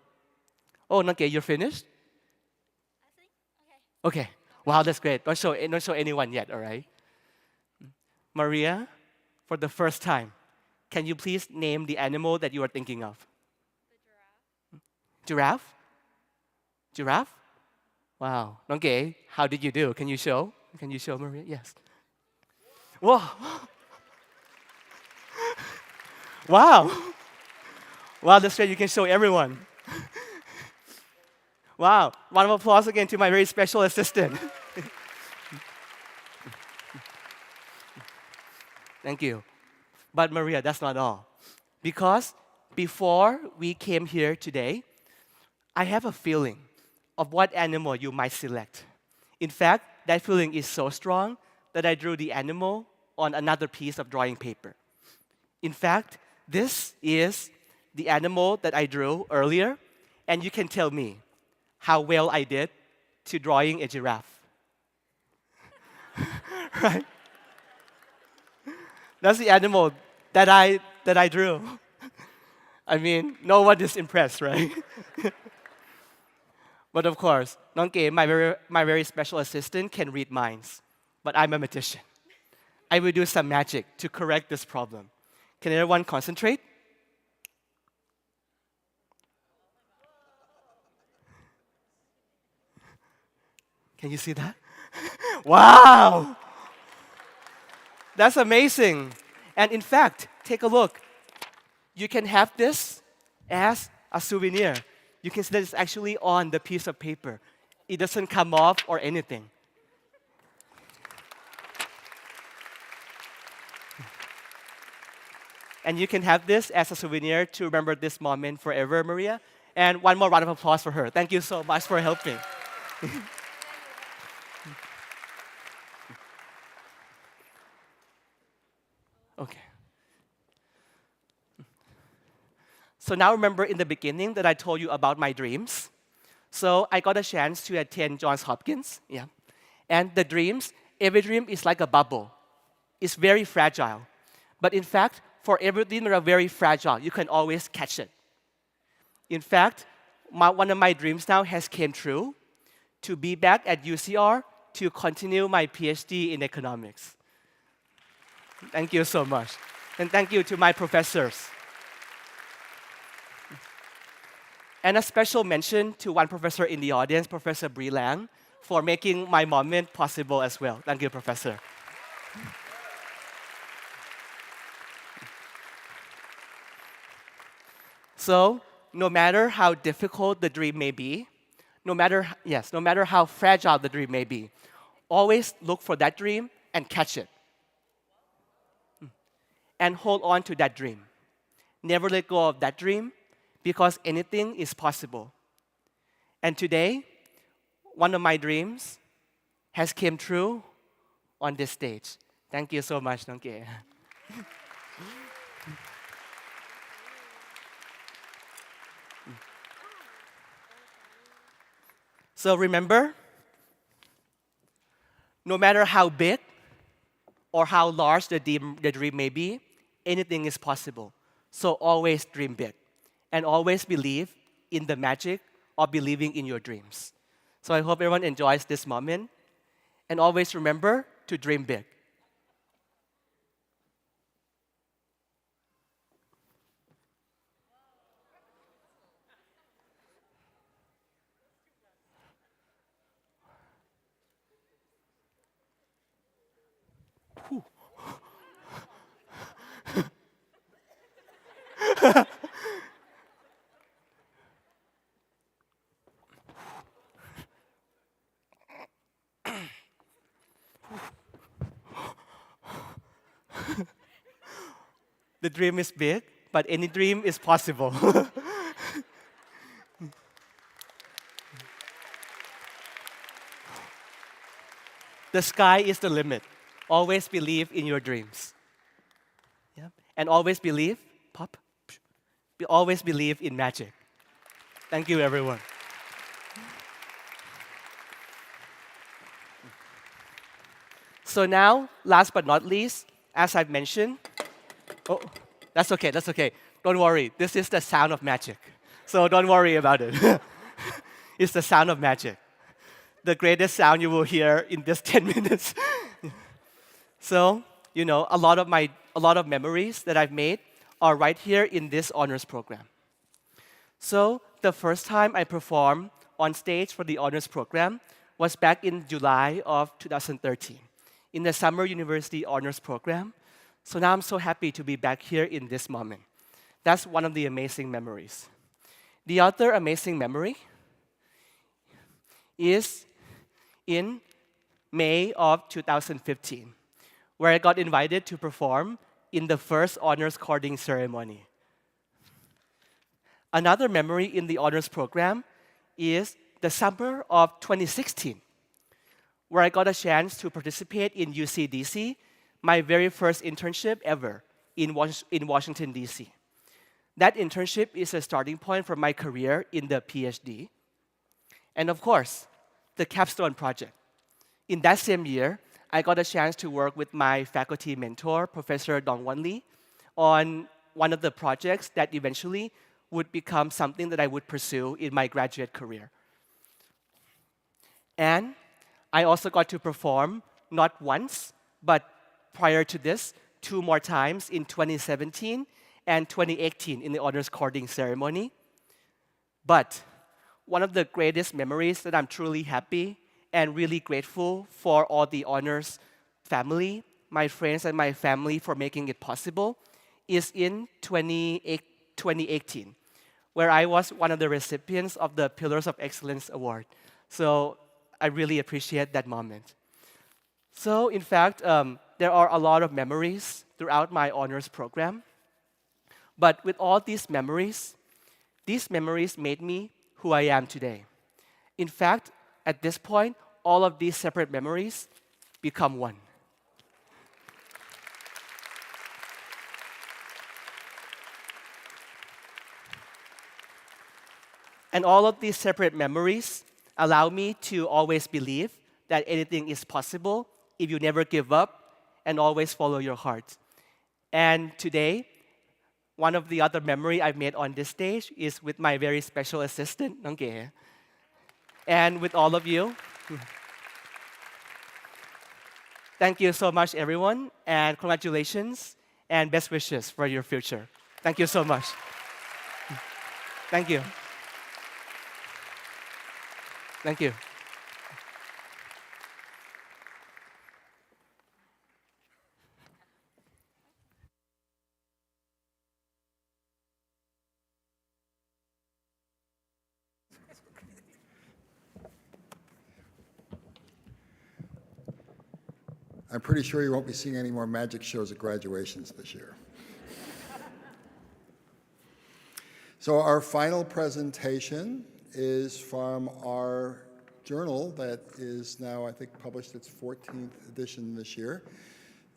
Oh, okay, you're finished? Okay. Wow, that's great. Don't show anyone yet, all right? Maria, for the first time, can you please name the animal that you are thinking of? The giraffe. Giraffe? Giraffe? Wow. Okay, how did you do? Can you show? Can you show, Maria? Yes. Whoa. Wow. Wow, that's great. You can show everyone. Wow. Round of applause again to my very special assistant. Thank you. But Maria, that's not all. Because before we came here today, I have a feeling of what animal you might select. In fact, that feeling is so strong that I drew the animal on another piece of drawing paper. In fact, this is the animal that I drew earlier, and you can tell me how well I did to drawing a giraffe. Right? That's the animal that I drew. I mean, no one is impressed, right? But of course, Nongke, my very special assistant, can read minds. But I'm a magician. I will do some magic to correct this problem. Can everyone concentrate? Can you see that? Wow! That's amazing. And in fact, take a look. You can have this as a souvenir. You can see that it's actually on the piece of paper. It doesn't come off or anything. And you can have this as a souvenir to remember this moment forever, Maria. And one more round of applause for her. Thank you so much for helping. Okay. So now remember in the beginning that I told you about my dreams. So I got a chance to attend Johns Hopkins. Yeah. And the dreams, every dream is like a bubble. It's very fragile. But in fact, for every dream that are very fragile, you can always catch it. In fact, one of my dreams now has came true, to be back at UCR to continue my PhD in economics. Thank you so much. And thank you to my professors. And a special mention to one professor in the audience, Professor Bri Lang, for making my moment possible as well. Thank you, Professor. So, no matter how difficult the dream may be, no matter how fragile the dream may be, always look for that dream and catch it. And hold on to that dream. Never let go of that dream, because anything is possible. And today, one of my dreams has came true on this stage. Thank you so much, Nongke. So remember, no matter how big or how large the dream may be, anything is possible. So always dream big. And always believe in the magic of believing in your dreams. So I hope everyone enjoys this moment. And always remember to dream big. Whew. The dream is big, but any dream is possible. The sky is the limit. Always believe in your dreams. Yeah? And always believe, always believe in magic. Thank you, everyone. So now, last but not least, as I've mentioned, oh, that's okay, that's okay. Don't worry, this is the sound of magic. So don't worry about it. It's the sound of magic. The greatest sound you will hear in this 10 minutes. So, you know, a lot of memories that I've made are right here in this honors program. So the first time I performed on stage for the honors program was back in July of 2013 in the Summer University Honors Program. So now I'm so happy to be back here in this moment. That's one of the amazing memories. The other amazing memory is in May of 2015, where I got invited to perform in the first honors carding ceremony. Another memory in the honors program is the summer of 2016, where I got a chance to participate in UCDC, my very first internship ever in Washington, D.C. That internship is a starting point for my career in the PhD. And of course, the Capstone Project. In that same year, I got a chance to work with my faculty mentor, Professor Dongwon Lee, on one of the projects that eventually would become something that I would pursue in my graduate career. And I also got to perform not once, but prior to this, 2 more times in 2017 and 2018 in the honors carding ceremony. But one of the greatest memories that I'm truly happy and really grateful for all the honors family, my friends and my family for making it possible is in 2018, where I was one of the recipients of the Pillars of Excellence Award. So I really appreciate that moment. So in fact, there are a lot of memories throughout my honors program. But with all these memories made me who I am today. In fact, at this point, all of these separate memories become one. And all of these separate memories allow me to always believe that anything is possible if you never give up and always follow your heart. And today, one of the other memory I've made on this stage is with my very special assistant, Nong Ge. And with all of you. Thank you so much, everyone, and congratulations and best wishes for your future. Thank you so much. Thank you. Thank you. I'm pretty sure you won't be seeing any more magic shows at graduations this year. So our final presentation is from our journal that is now, I think, published its 14th edition this year.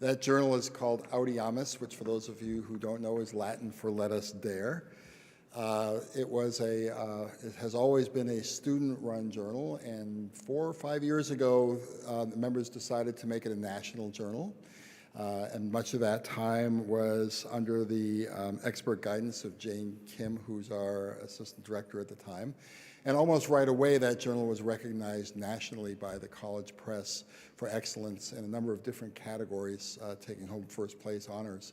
That journal is called Audiamus, which for those of you who don't know is Latin for "Let Us Dare." It has always been a student-run journal, and 4 or 5 years ago, the members decided to make it a national journal. And much of that time was under the expert guidance of Jane Kim, who's our assistant director at the time. And almost right away, that journal was recognized nationally by the college press for excellence in a number of different categories, taking home first place honors.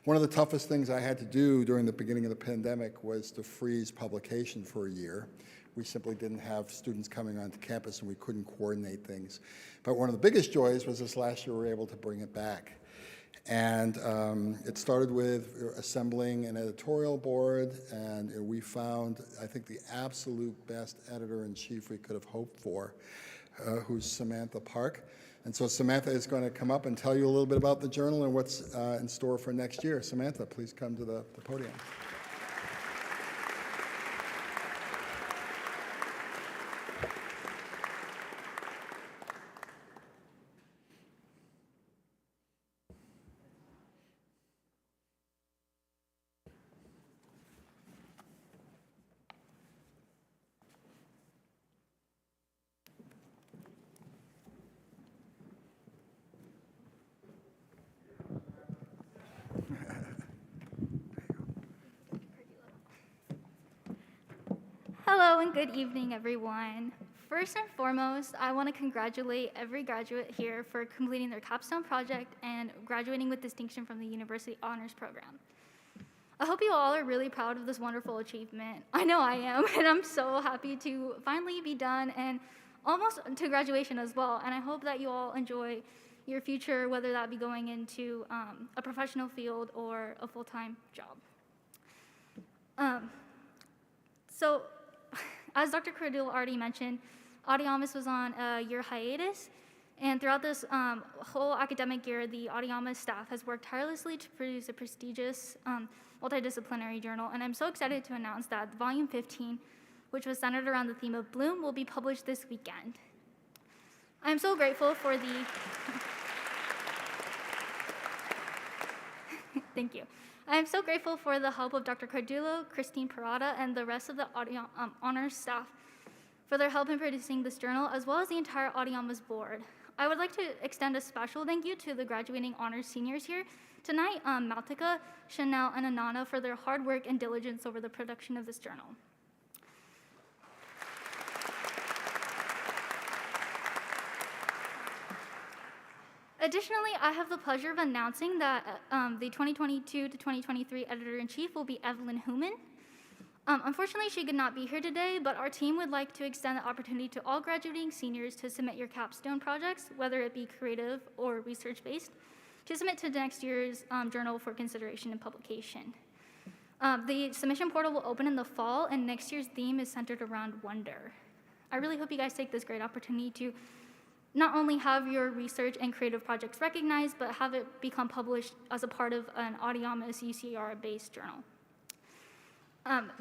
One of the toughest things I had to do during the beginning of the pandemic was to freeze publication for a year. We simply didn't have students coming onto campus and we couldn't coordinate things. But one of the biggest joys was this last year we were able to bring it back. And it started with assembling an editorial board, and we found, I think, the absolute best editor-in-chief we could have hoped for, who's Samantha Park. And so Samantha is going to come up and tell you a little bit about the journal and what's in store for next year. Samantha, please come to the podium. Hello and good evening, everyone. First and foremost, I want to congratulate every graduate here for completing their capstone project and graduating with distinction from the University Honors program. I hope you all are really proud of this wonderful achievement. I know I am, and I'm so happy to finally be done and almost to graduation as well. And I hope that you all enjoy your future, whether that be going into a professional field or a full-time job. So, as Dr. Cordula already mentioned, Audiamus was on a year hiatus, and throughout this whole academic year, the Audiamus staff has worked tirelessly to produce a prestigious multidisciplinary journal, and I'm so excited to announce that Volume 15, which was centered around the theme of Bloom, will be published this weekend. I'm so grateful for the... Thank you. I am so grateful for the help of Dr. Cardulo, Christine Parada, and the rest of the honors staff for their help in producing this journal, as well as the entire Audiamus board. I would like to extend a special thank you to the graduating honors seniors here tonight, Maltika, Chanel, and Anana for their hard work and diligence over the production of this journal. Additionally, I have the pleasure of announcing that the 2022 to 2023 editor-in-chief will be Evelyn Human. Unfortunately, she could not be here today, but our team would like to extend the opportunity to all graduating seniors to submit your capstone projects, whether it be creative or research-based, to submit to next year's journal for consideration and publication. The submission portal will open in the fall, and next year's theme is centered around wonder. I really hope you guys take this great opportunity to not only have your research and creative projects recognized, but have it become published as a part of an Audiamus UCR-based journal.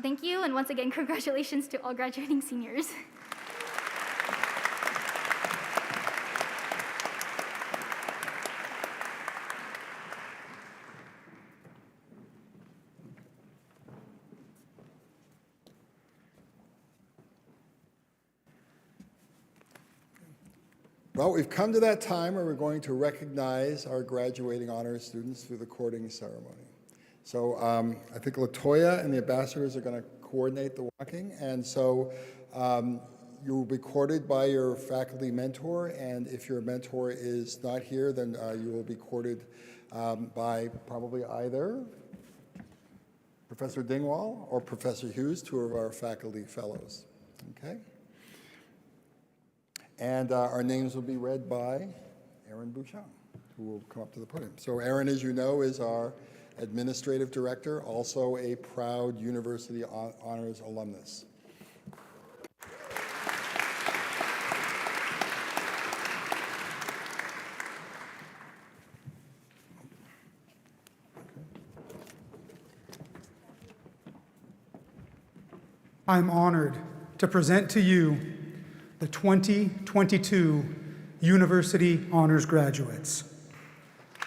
Thank you, and once again, congratulations to all graduating seniors. Well, we've come to that time where we're going to recognize our graduating honors students through the courting ceremony. So I think LaToya and the ambassadors are going to coordinate the walking, and so you will be courted by your faculty mentor, and if your mentor is not here, then you will be courted by probably either Professor Dingwall or Professor Hughes, two of our faculty fellows. Okay? And our names will be read by Aaron Bouchon, who will come up to the podium. So Aaron, as you know, is our administrative director, also a proud University Honors alumnus. I'm honored to present to you the 2022 University Honors graduates.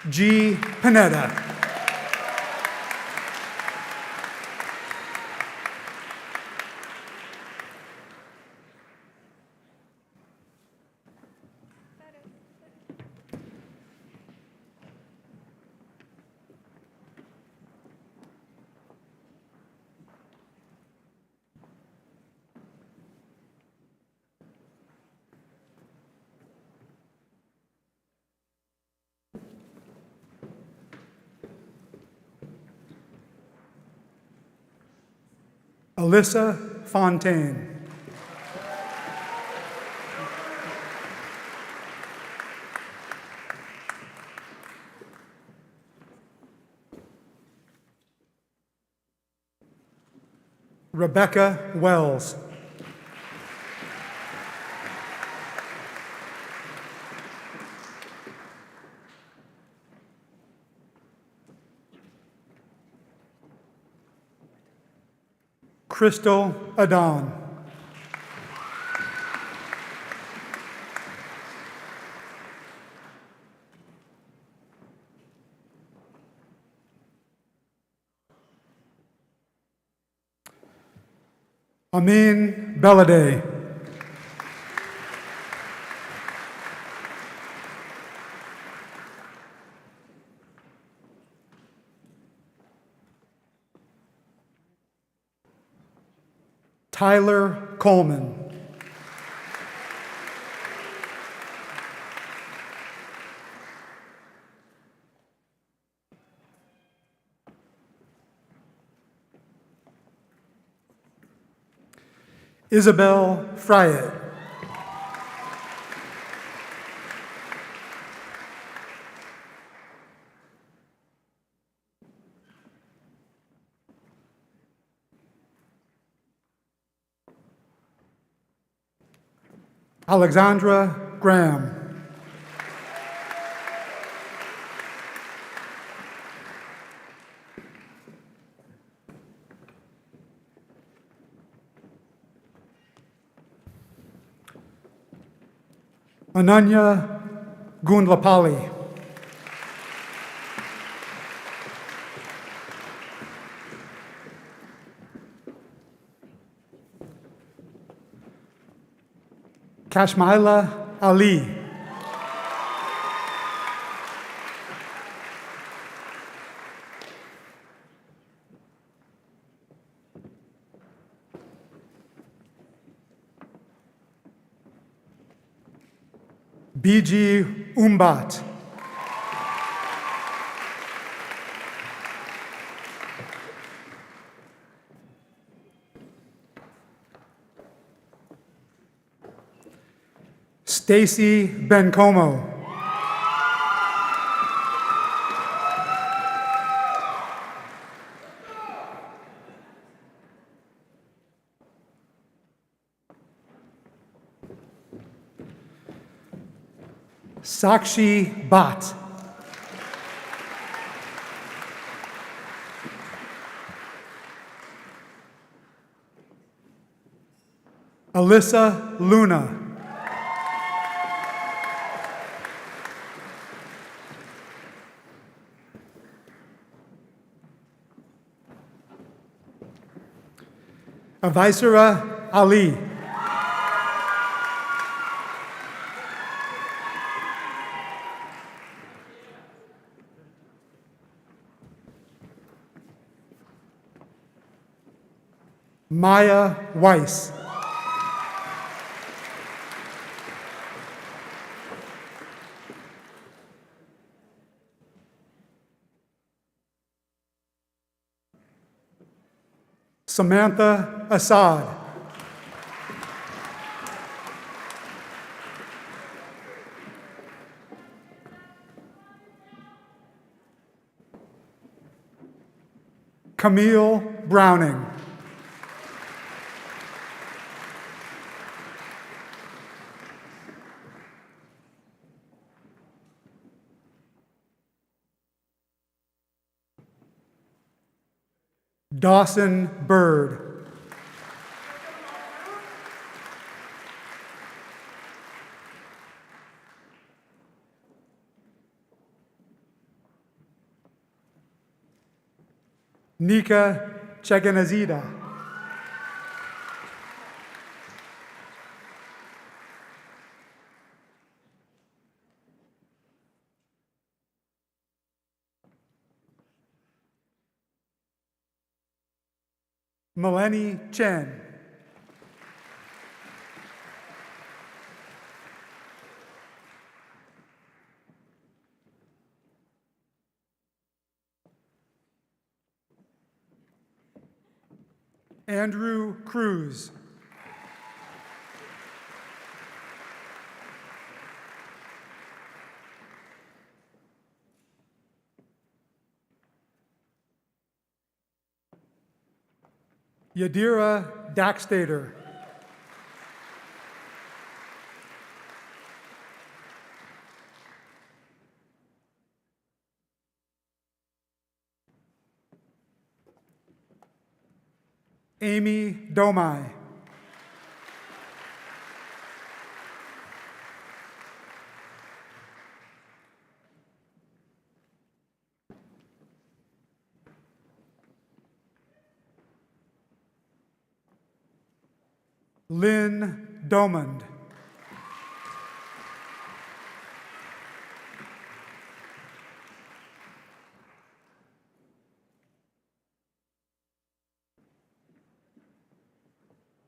G. Panetta. Alyssa Fontaine. Rebecca Wells. Crystal Adon. Amin Beladay. Tyler Coleman. Isabel Fryatt. Alexandra Graham. Ananya Gundlapalli. Kashmaila Ali. BG Umbat. Stacy Bencomo. Sakshi Bhatt. Alyssa Luna. Avaisara Ali. Maya Weiss. Samantha Assad. Camille Browning. Dawson Bird. Nika Cheganazida. Melanie Chen. Andrew Cruz. Yadira Daxtater. Amy Domai. Lynn Domond.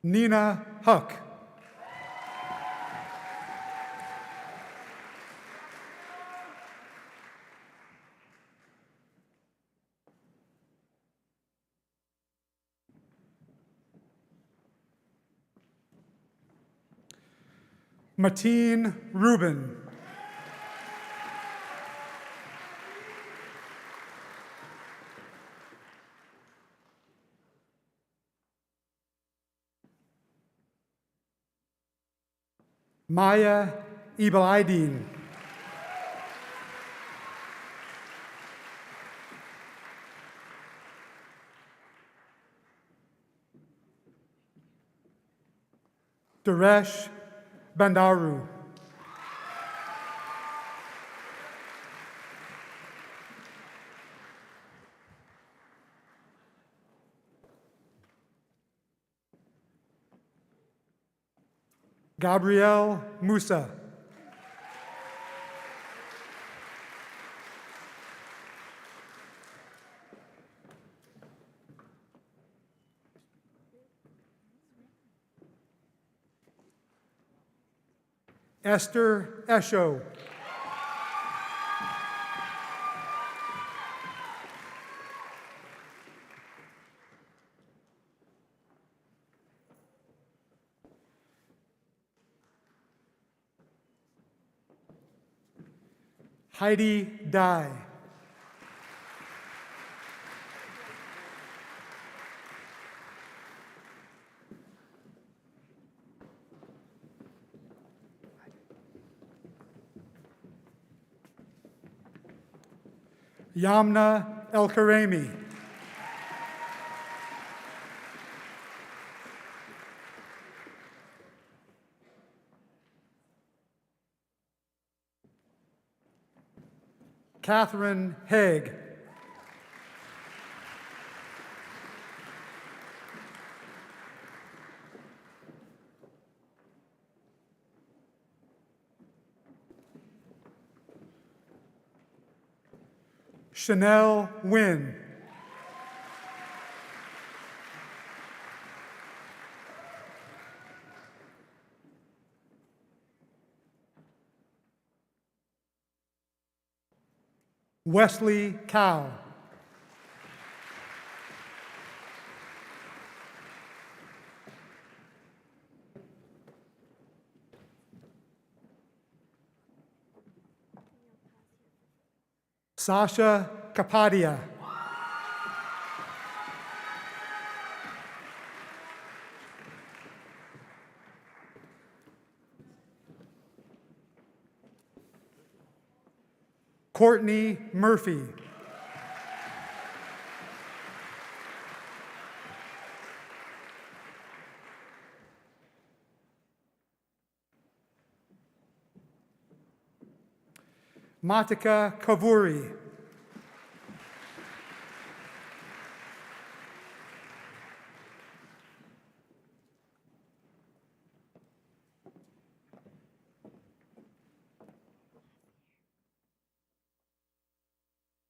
Nina Huck. Mateen Rubin. Maya Ibalaidin. Duresh Bandaru. Gabrielle Musa. Esther Esho. Heidi Dye. Yamna El-Karemi. Catherine Haig. Chanel Wynn. Wesley Cow. Sasha Kapadia. Courtney Murphy. Matika Kavuri.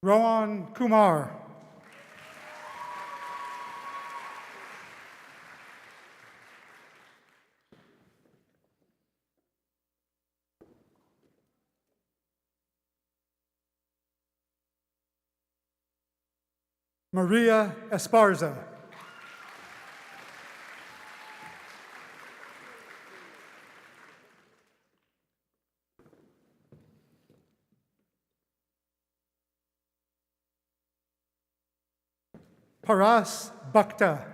Rohan Kumar. Maria Esparza. Paras Bhakta.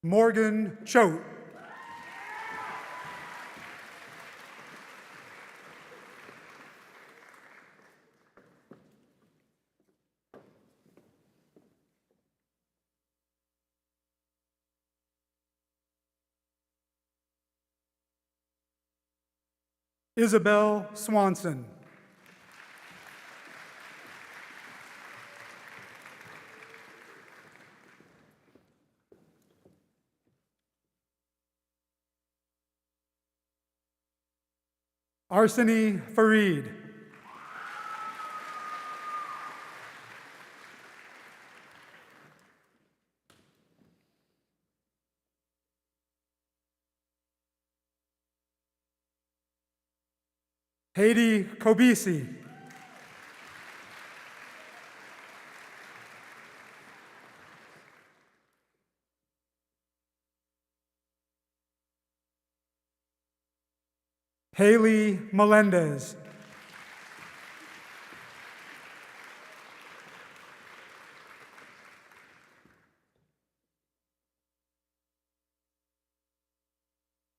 Morgan Choate. Isabel Swanson. Arseny Farid. Haiti Kobisi. Haley Melendez.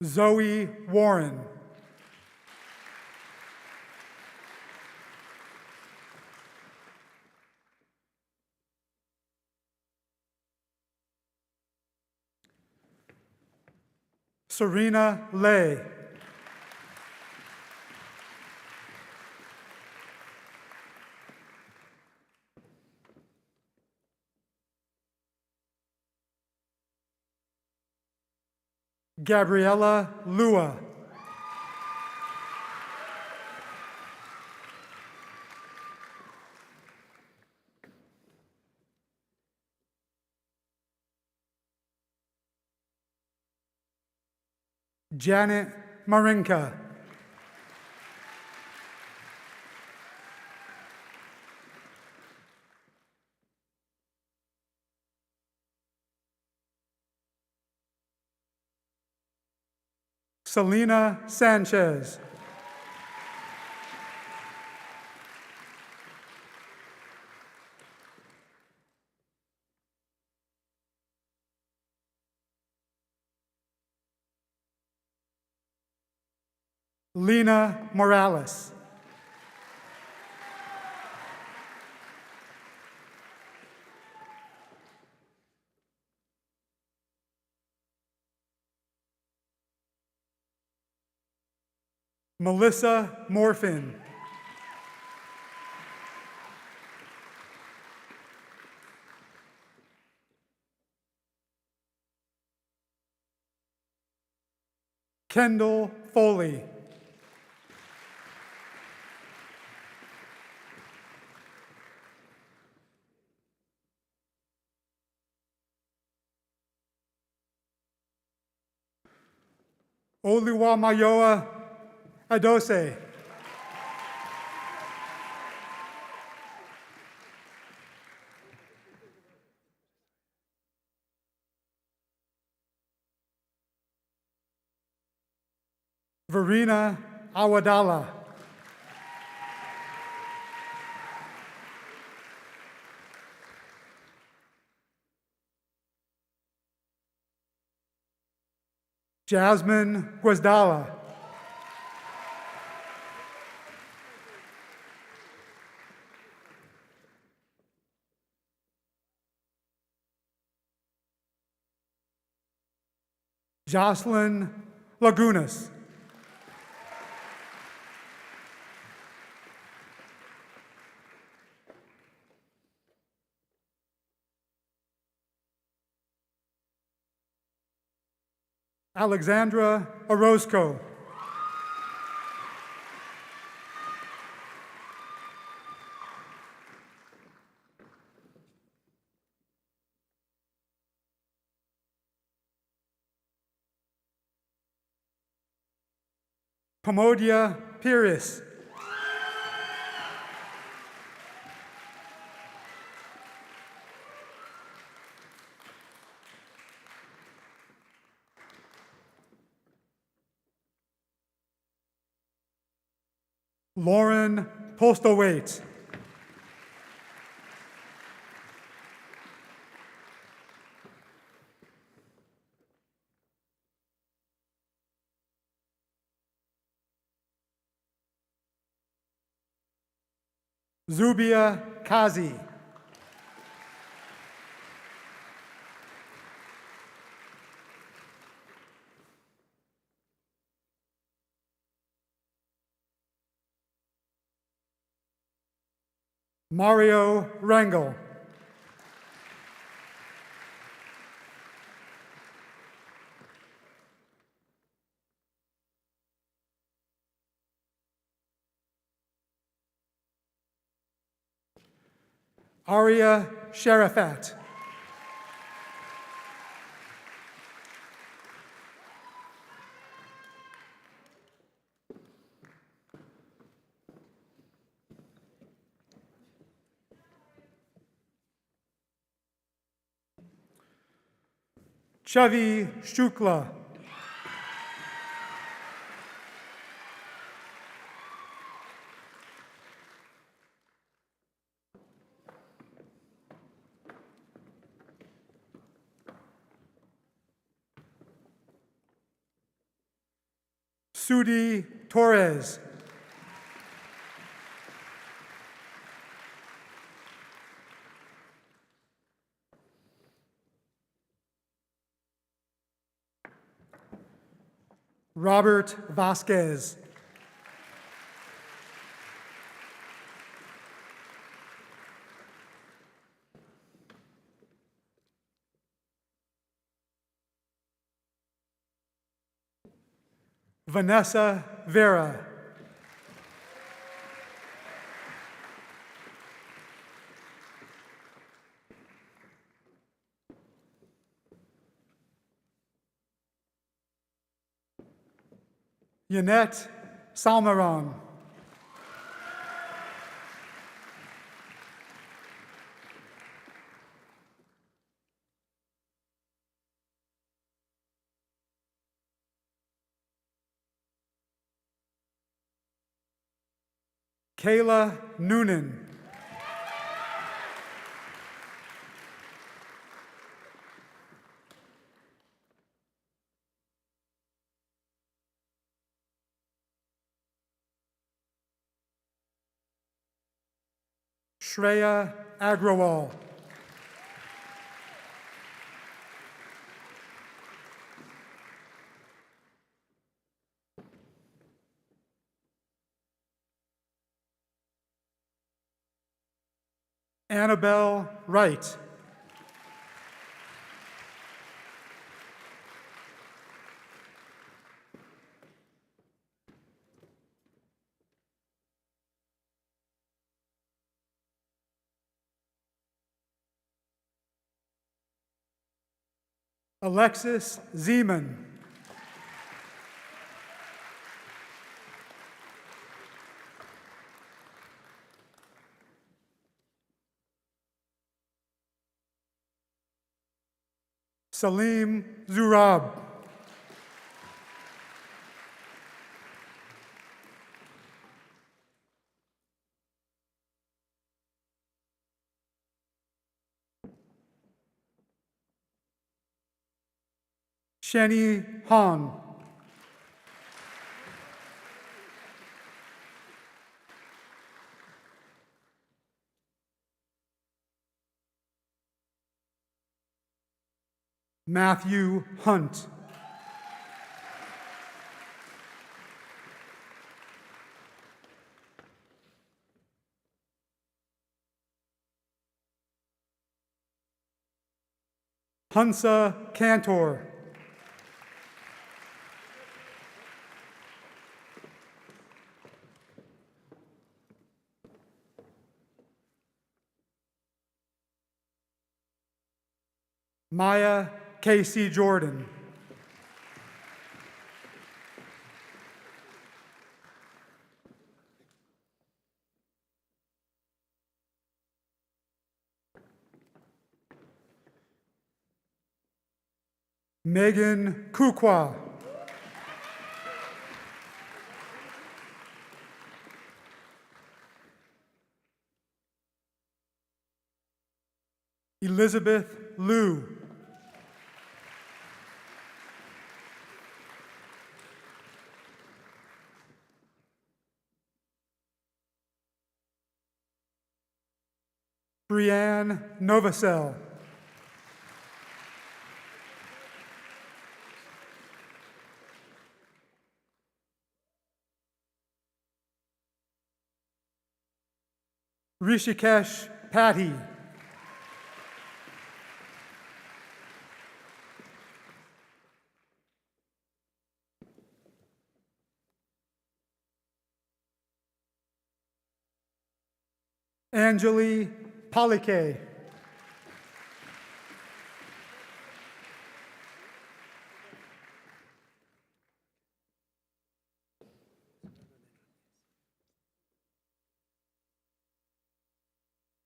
Zoe Warren. Serena Lay. Gabriella Lua. Janet Marinka. Selena Sanchez. Lena Morales. Melissa Morfin. Kendall Foley. Oluwamayoa Adose. Verena Awadala. Jasmine Guazdala. Jocelyn Lagunas. Alexandra Orozco. Pomodia Pires. Lauren Postlewaite. Zubia Kazi. Mario Rangel. Aria Sharafat. Chavi Shukla. Sudi Torres. Robert Vasquez. Vanessa Vera. Yanette Salmaron. Kayla Noonan. Shreya Agrawal. Annabelle Wright. Alexis Zeman. Salim Zurab. Shani Han. Matthew Hunt. Hansa Cantor. Maya Casey Jordan. Megan Kukwa. Elizabeth Liu. Brianne Novacell. Rishikesh Patty. Angeli Palike.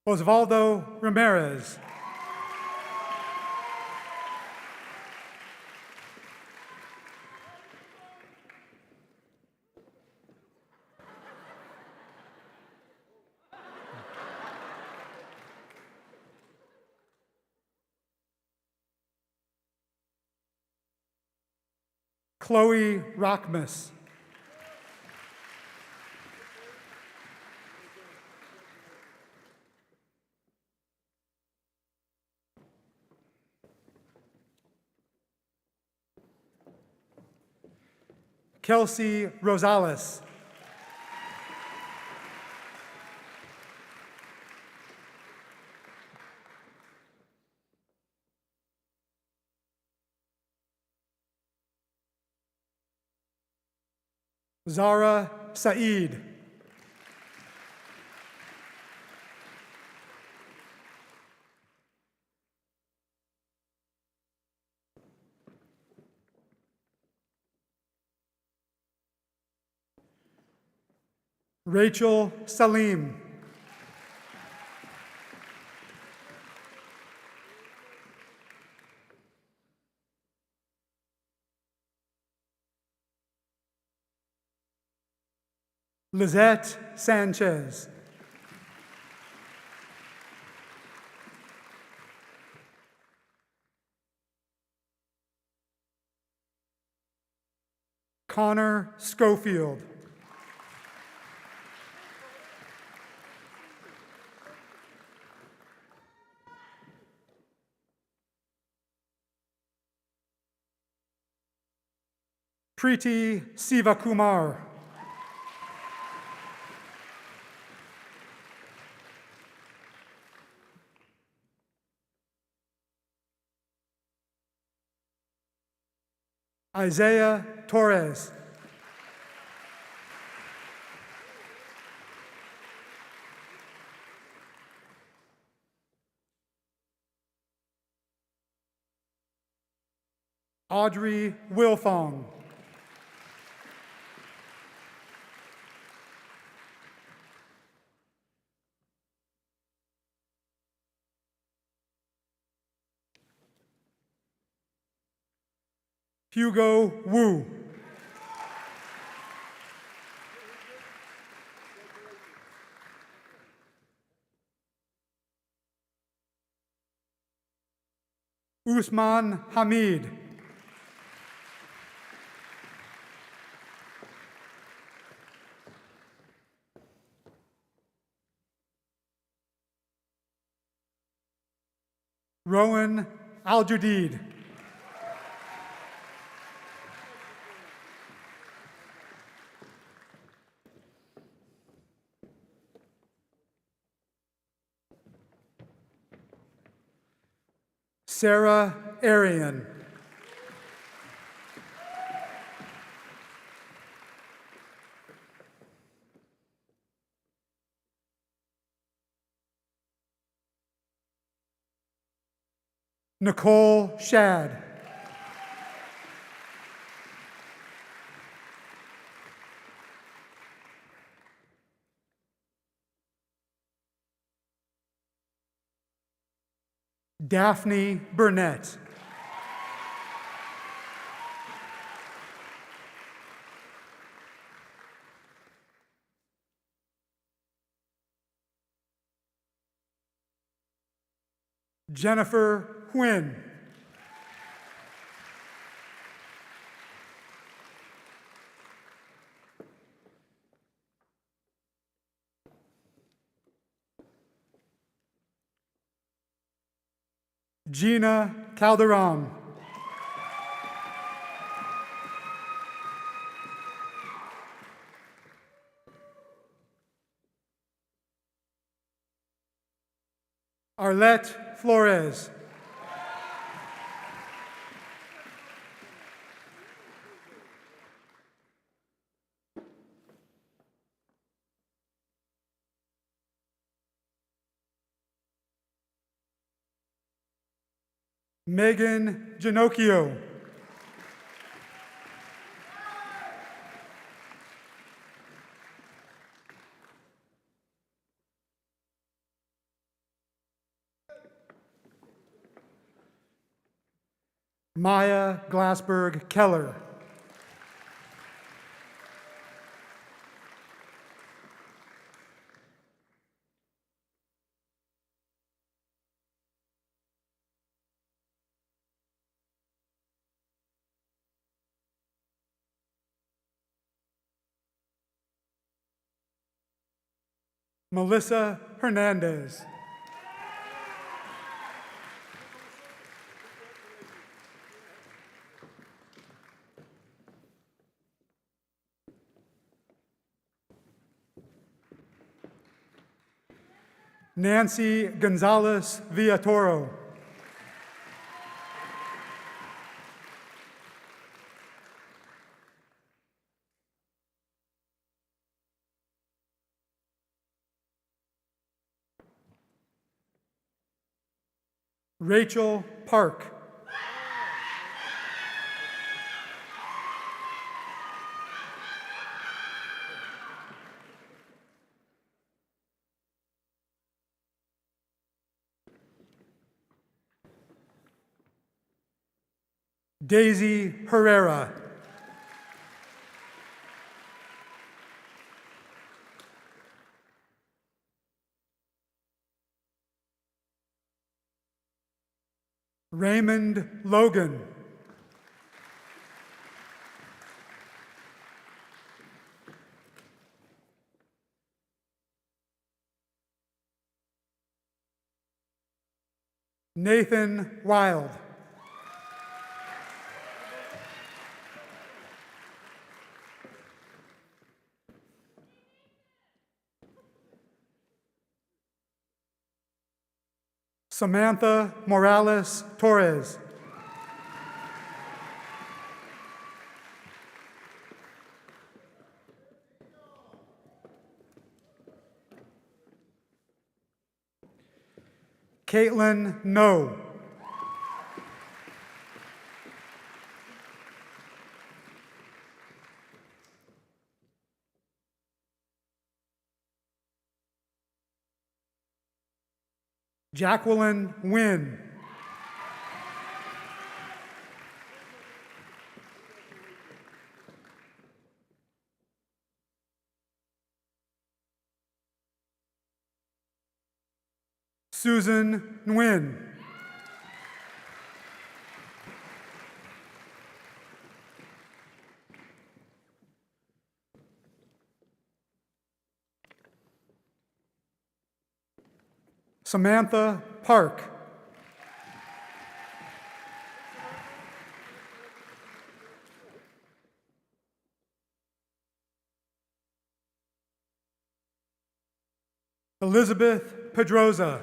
Osvaldo Ramirez. Chloe Rockmus. Kelsey Rosales. Zara Saeed. Rachel Salim. Lizette Sanchez. Connor Schofield. Preeti Sivakumar. Isaiah Torres. Audrey Wilfong. Hugo Wu. Usman Hamid. Rowan Al-Jadid. Sarah Arian. Nicole Shad. Daphne Burnett. Jennifer Quinn. Gina Calderon. Arlette Flores. Megan Ginocchio. Maya Glassberg Keller. Melissa Hernandez. Nancy Gonzalez Villatoro. Rachel Park. Daisy Herrera. Raymond Logan. Nathan Wild. Samantha Morales Torres. Caitlin No. Jacqueline Nguyen. Susan Nguyen. Samantha Park. Elizabeth Pedroza.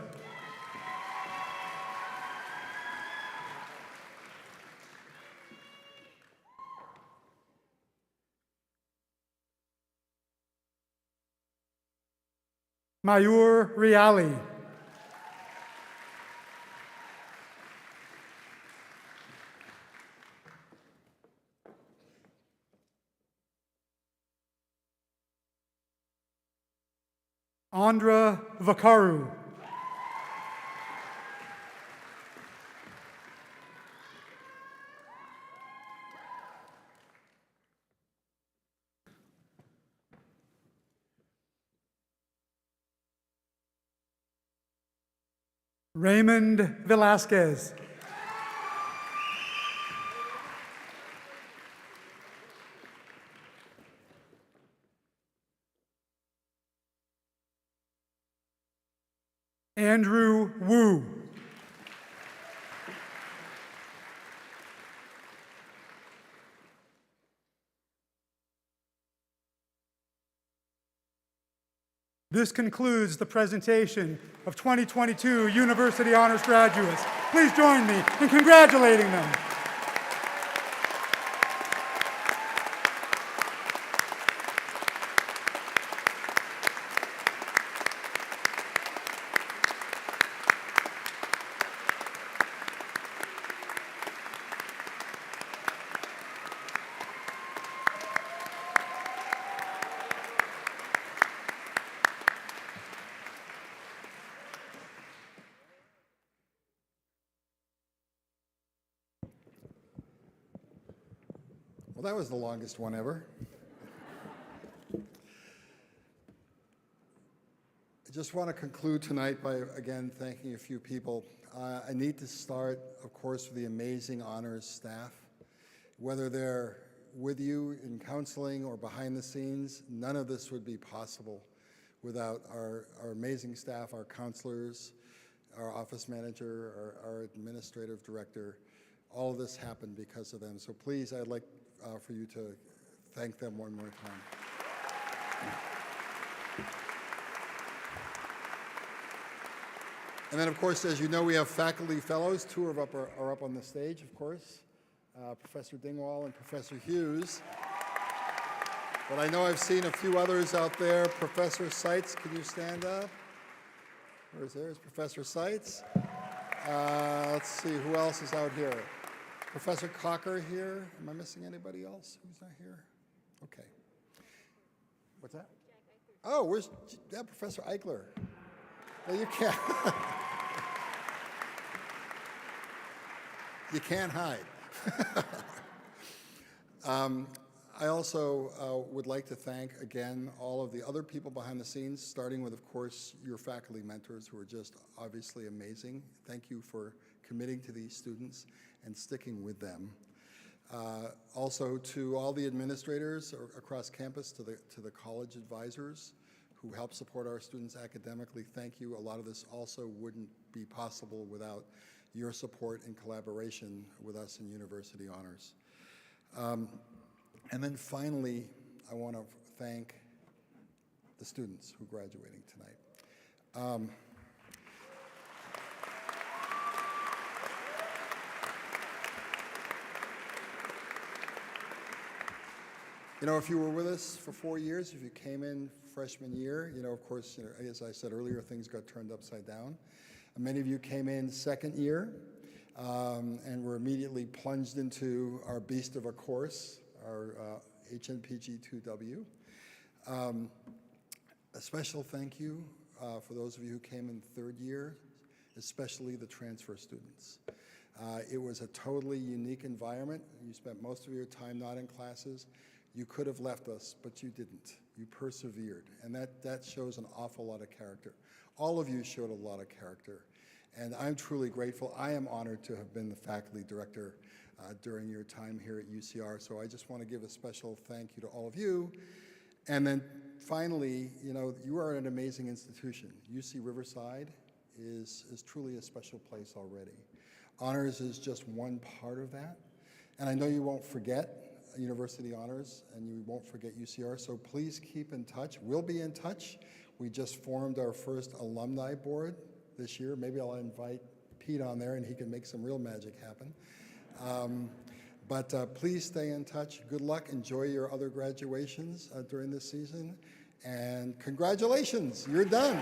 Mayur Riali. Andra Vakaru. Raymond Velasquez. Andrew Wu. This concludes the presentation of 2022 University Honors graduates. Please join me in congratulating them. Well, that was the longest one ever. I just want to conclude tonight by, again, thanking a few people. I need to start, of course, with the amazing honors staff. Whether they're with you in counseling or behind the scenes, none of this would be possible without our amazing staff, our counselors, our office manager, our administrative director. All of this happened because of them. So please, I'd like for you to thank them one more time. And then, of course, as you know, we have faculty fellows. Two are up on the stage, of course, Professor Dingwall and Professor Hughes. But I know I've seen a few others out there. Professor Seitz, can you stand up? There's Professor Seitz. Let's see, who else is out here? Professor Cocker here. Am I missing anybody else who's not here? Okay. What's that? Oh, where's Professor Eichler? Well, you can't. You can't hide. I also would like to thank, again, all of the other people behind the scenes, starting with, of course, your faculty mentors who are just obviously amazing. Thank you for committing to these students and sticking with them. Also to all the administrators across campus, to the college advisors who help support our students academically, thank you. A lot of this also wouldn't be possible without your support and collaboration with us in University Honors. And then finally, I want to thank the students who are graduating tonight. You know, if you were with us for 4 years, if you came in freshman year, you know, of course, you know, as I said earlier, things got turned upside down. And many of you came in second year and were immediately plunged into our beast of a course, our HNPG 2W. A special thank you for those of you who came in third year, especially the transfer students. It was a totally unique environment. You spent most of your time not in classes. You could have left us, but you didn't. You persevered, and that shows an awful lot of character. All of you showed a lot of character, and I'm truly grateful. I am honored to have been the faculty director during your time here at UCR, so I just want to give a special thank you to all of you. And then finally, you know, you are an amazing institution. UC Riverside is truly a special place already. Honors is just one part of that, and I know you won't forget University Honors, and you won't forget UCR, so please keep in touch. We'll be in touch. We just formed our first alumni board this year. Maybe I'll invite Pete on there and he can make some real magic happen. But please stay in touch. Good luck. Enjoy your other graduations during this season. And congratulations, you're done.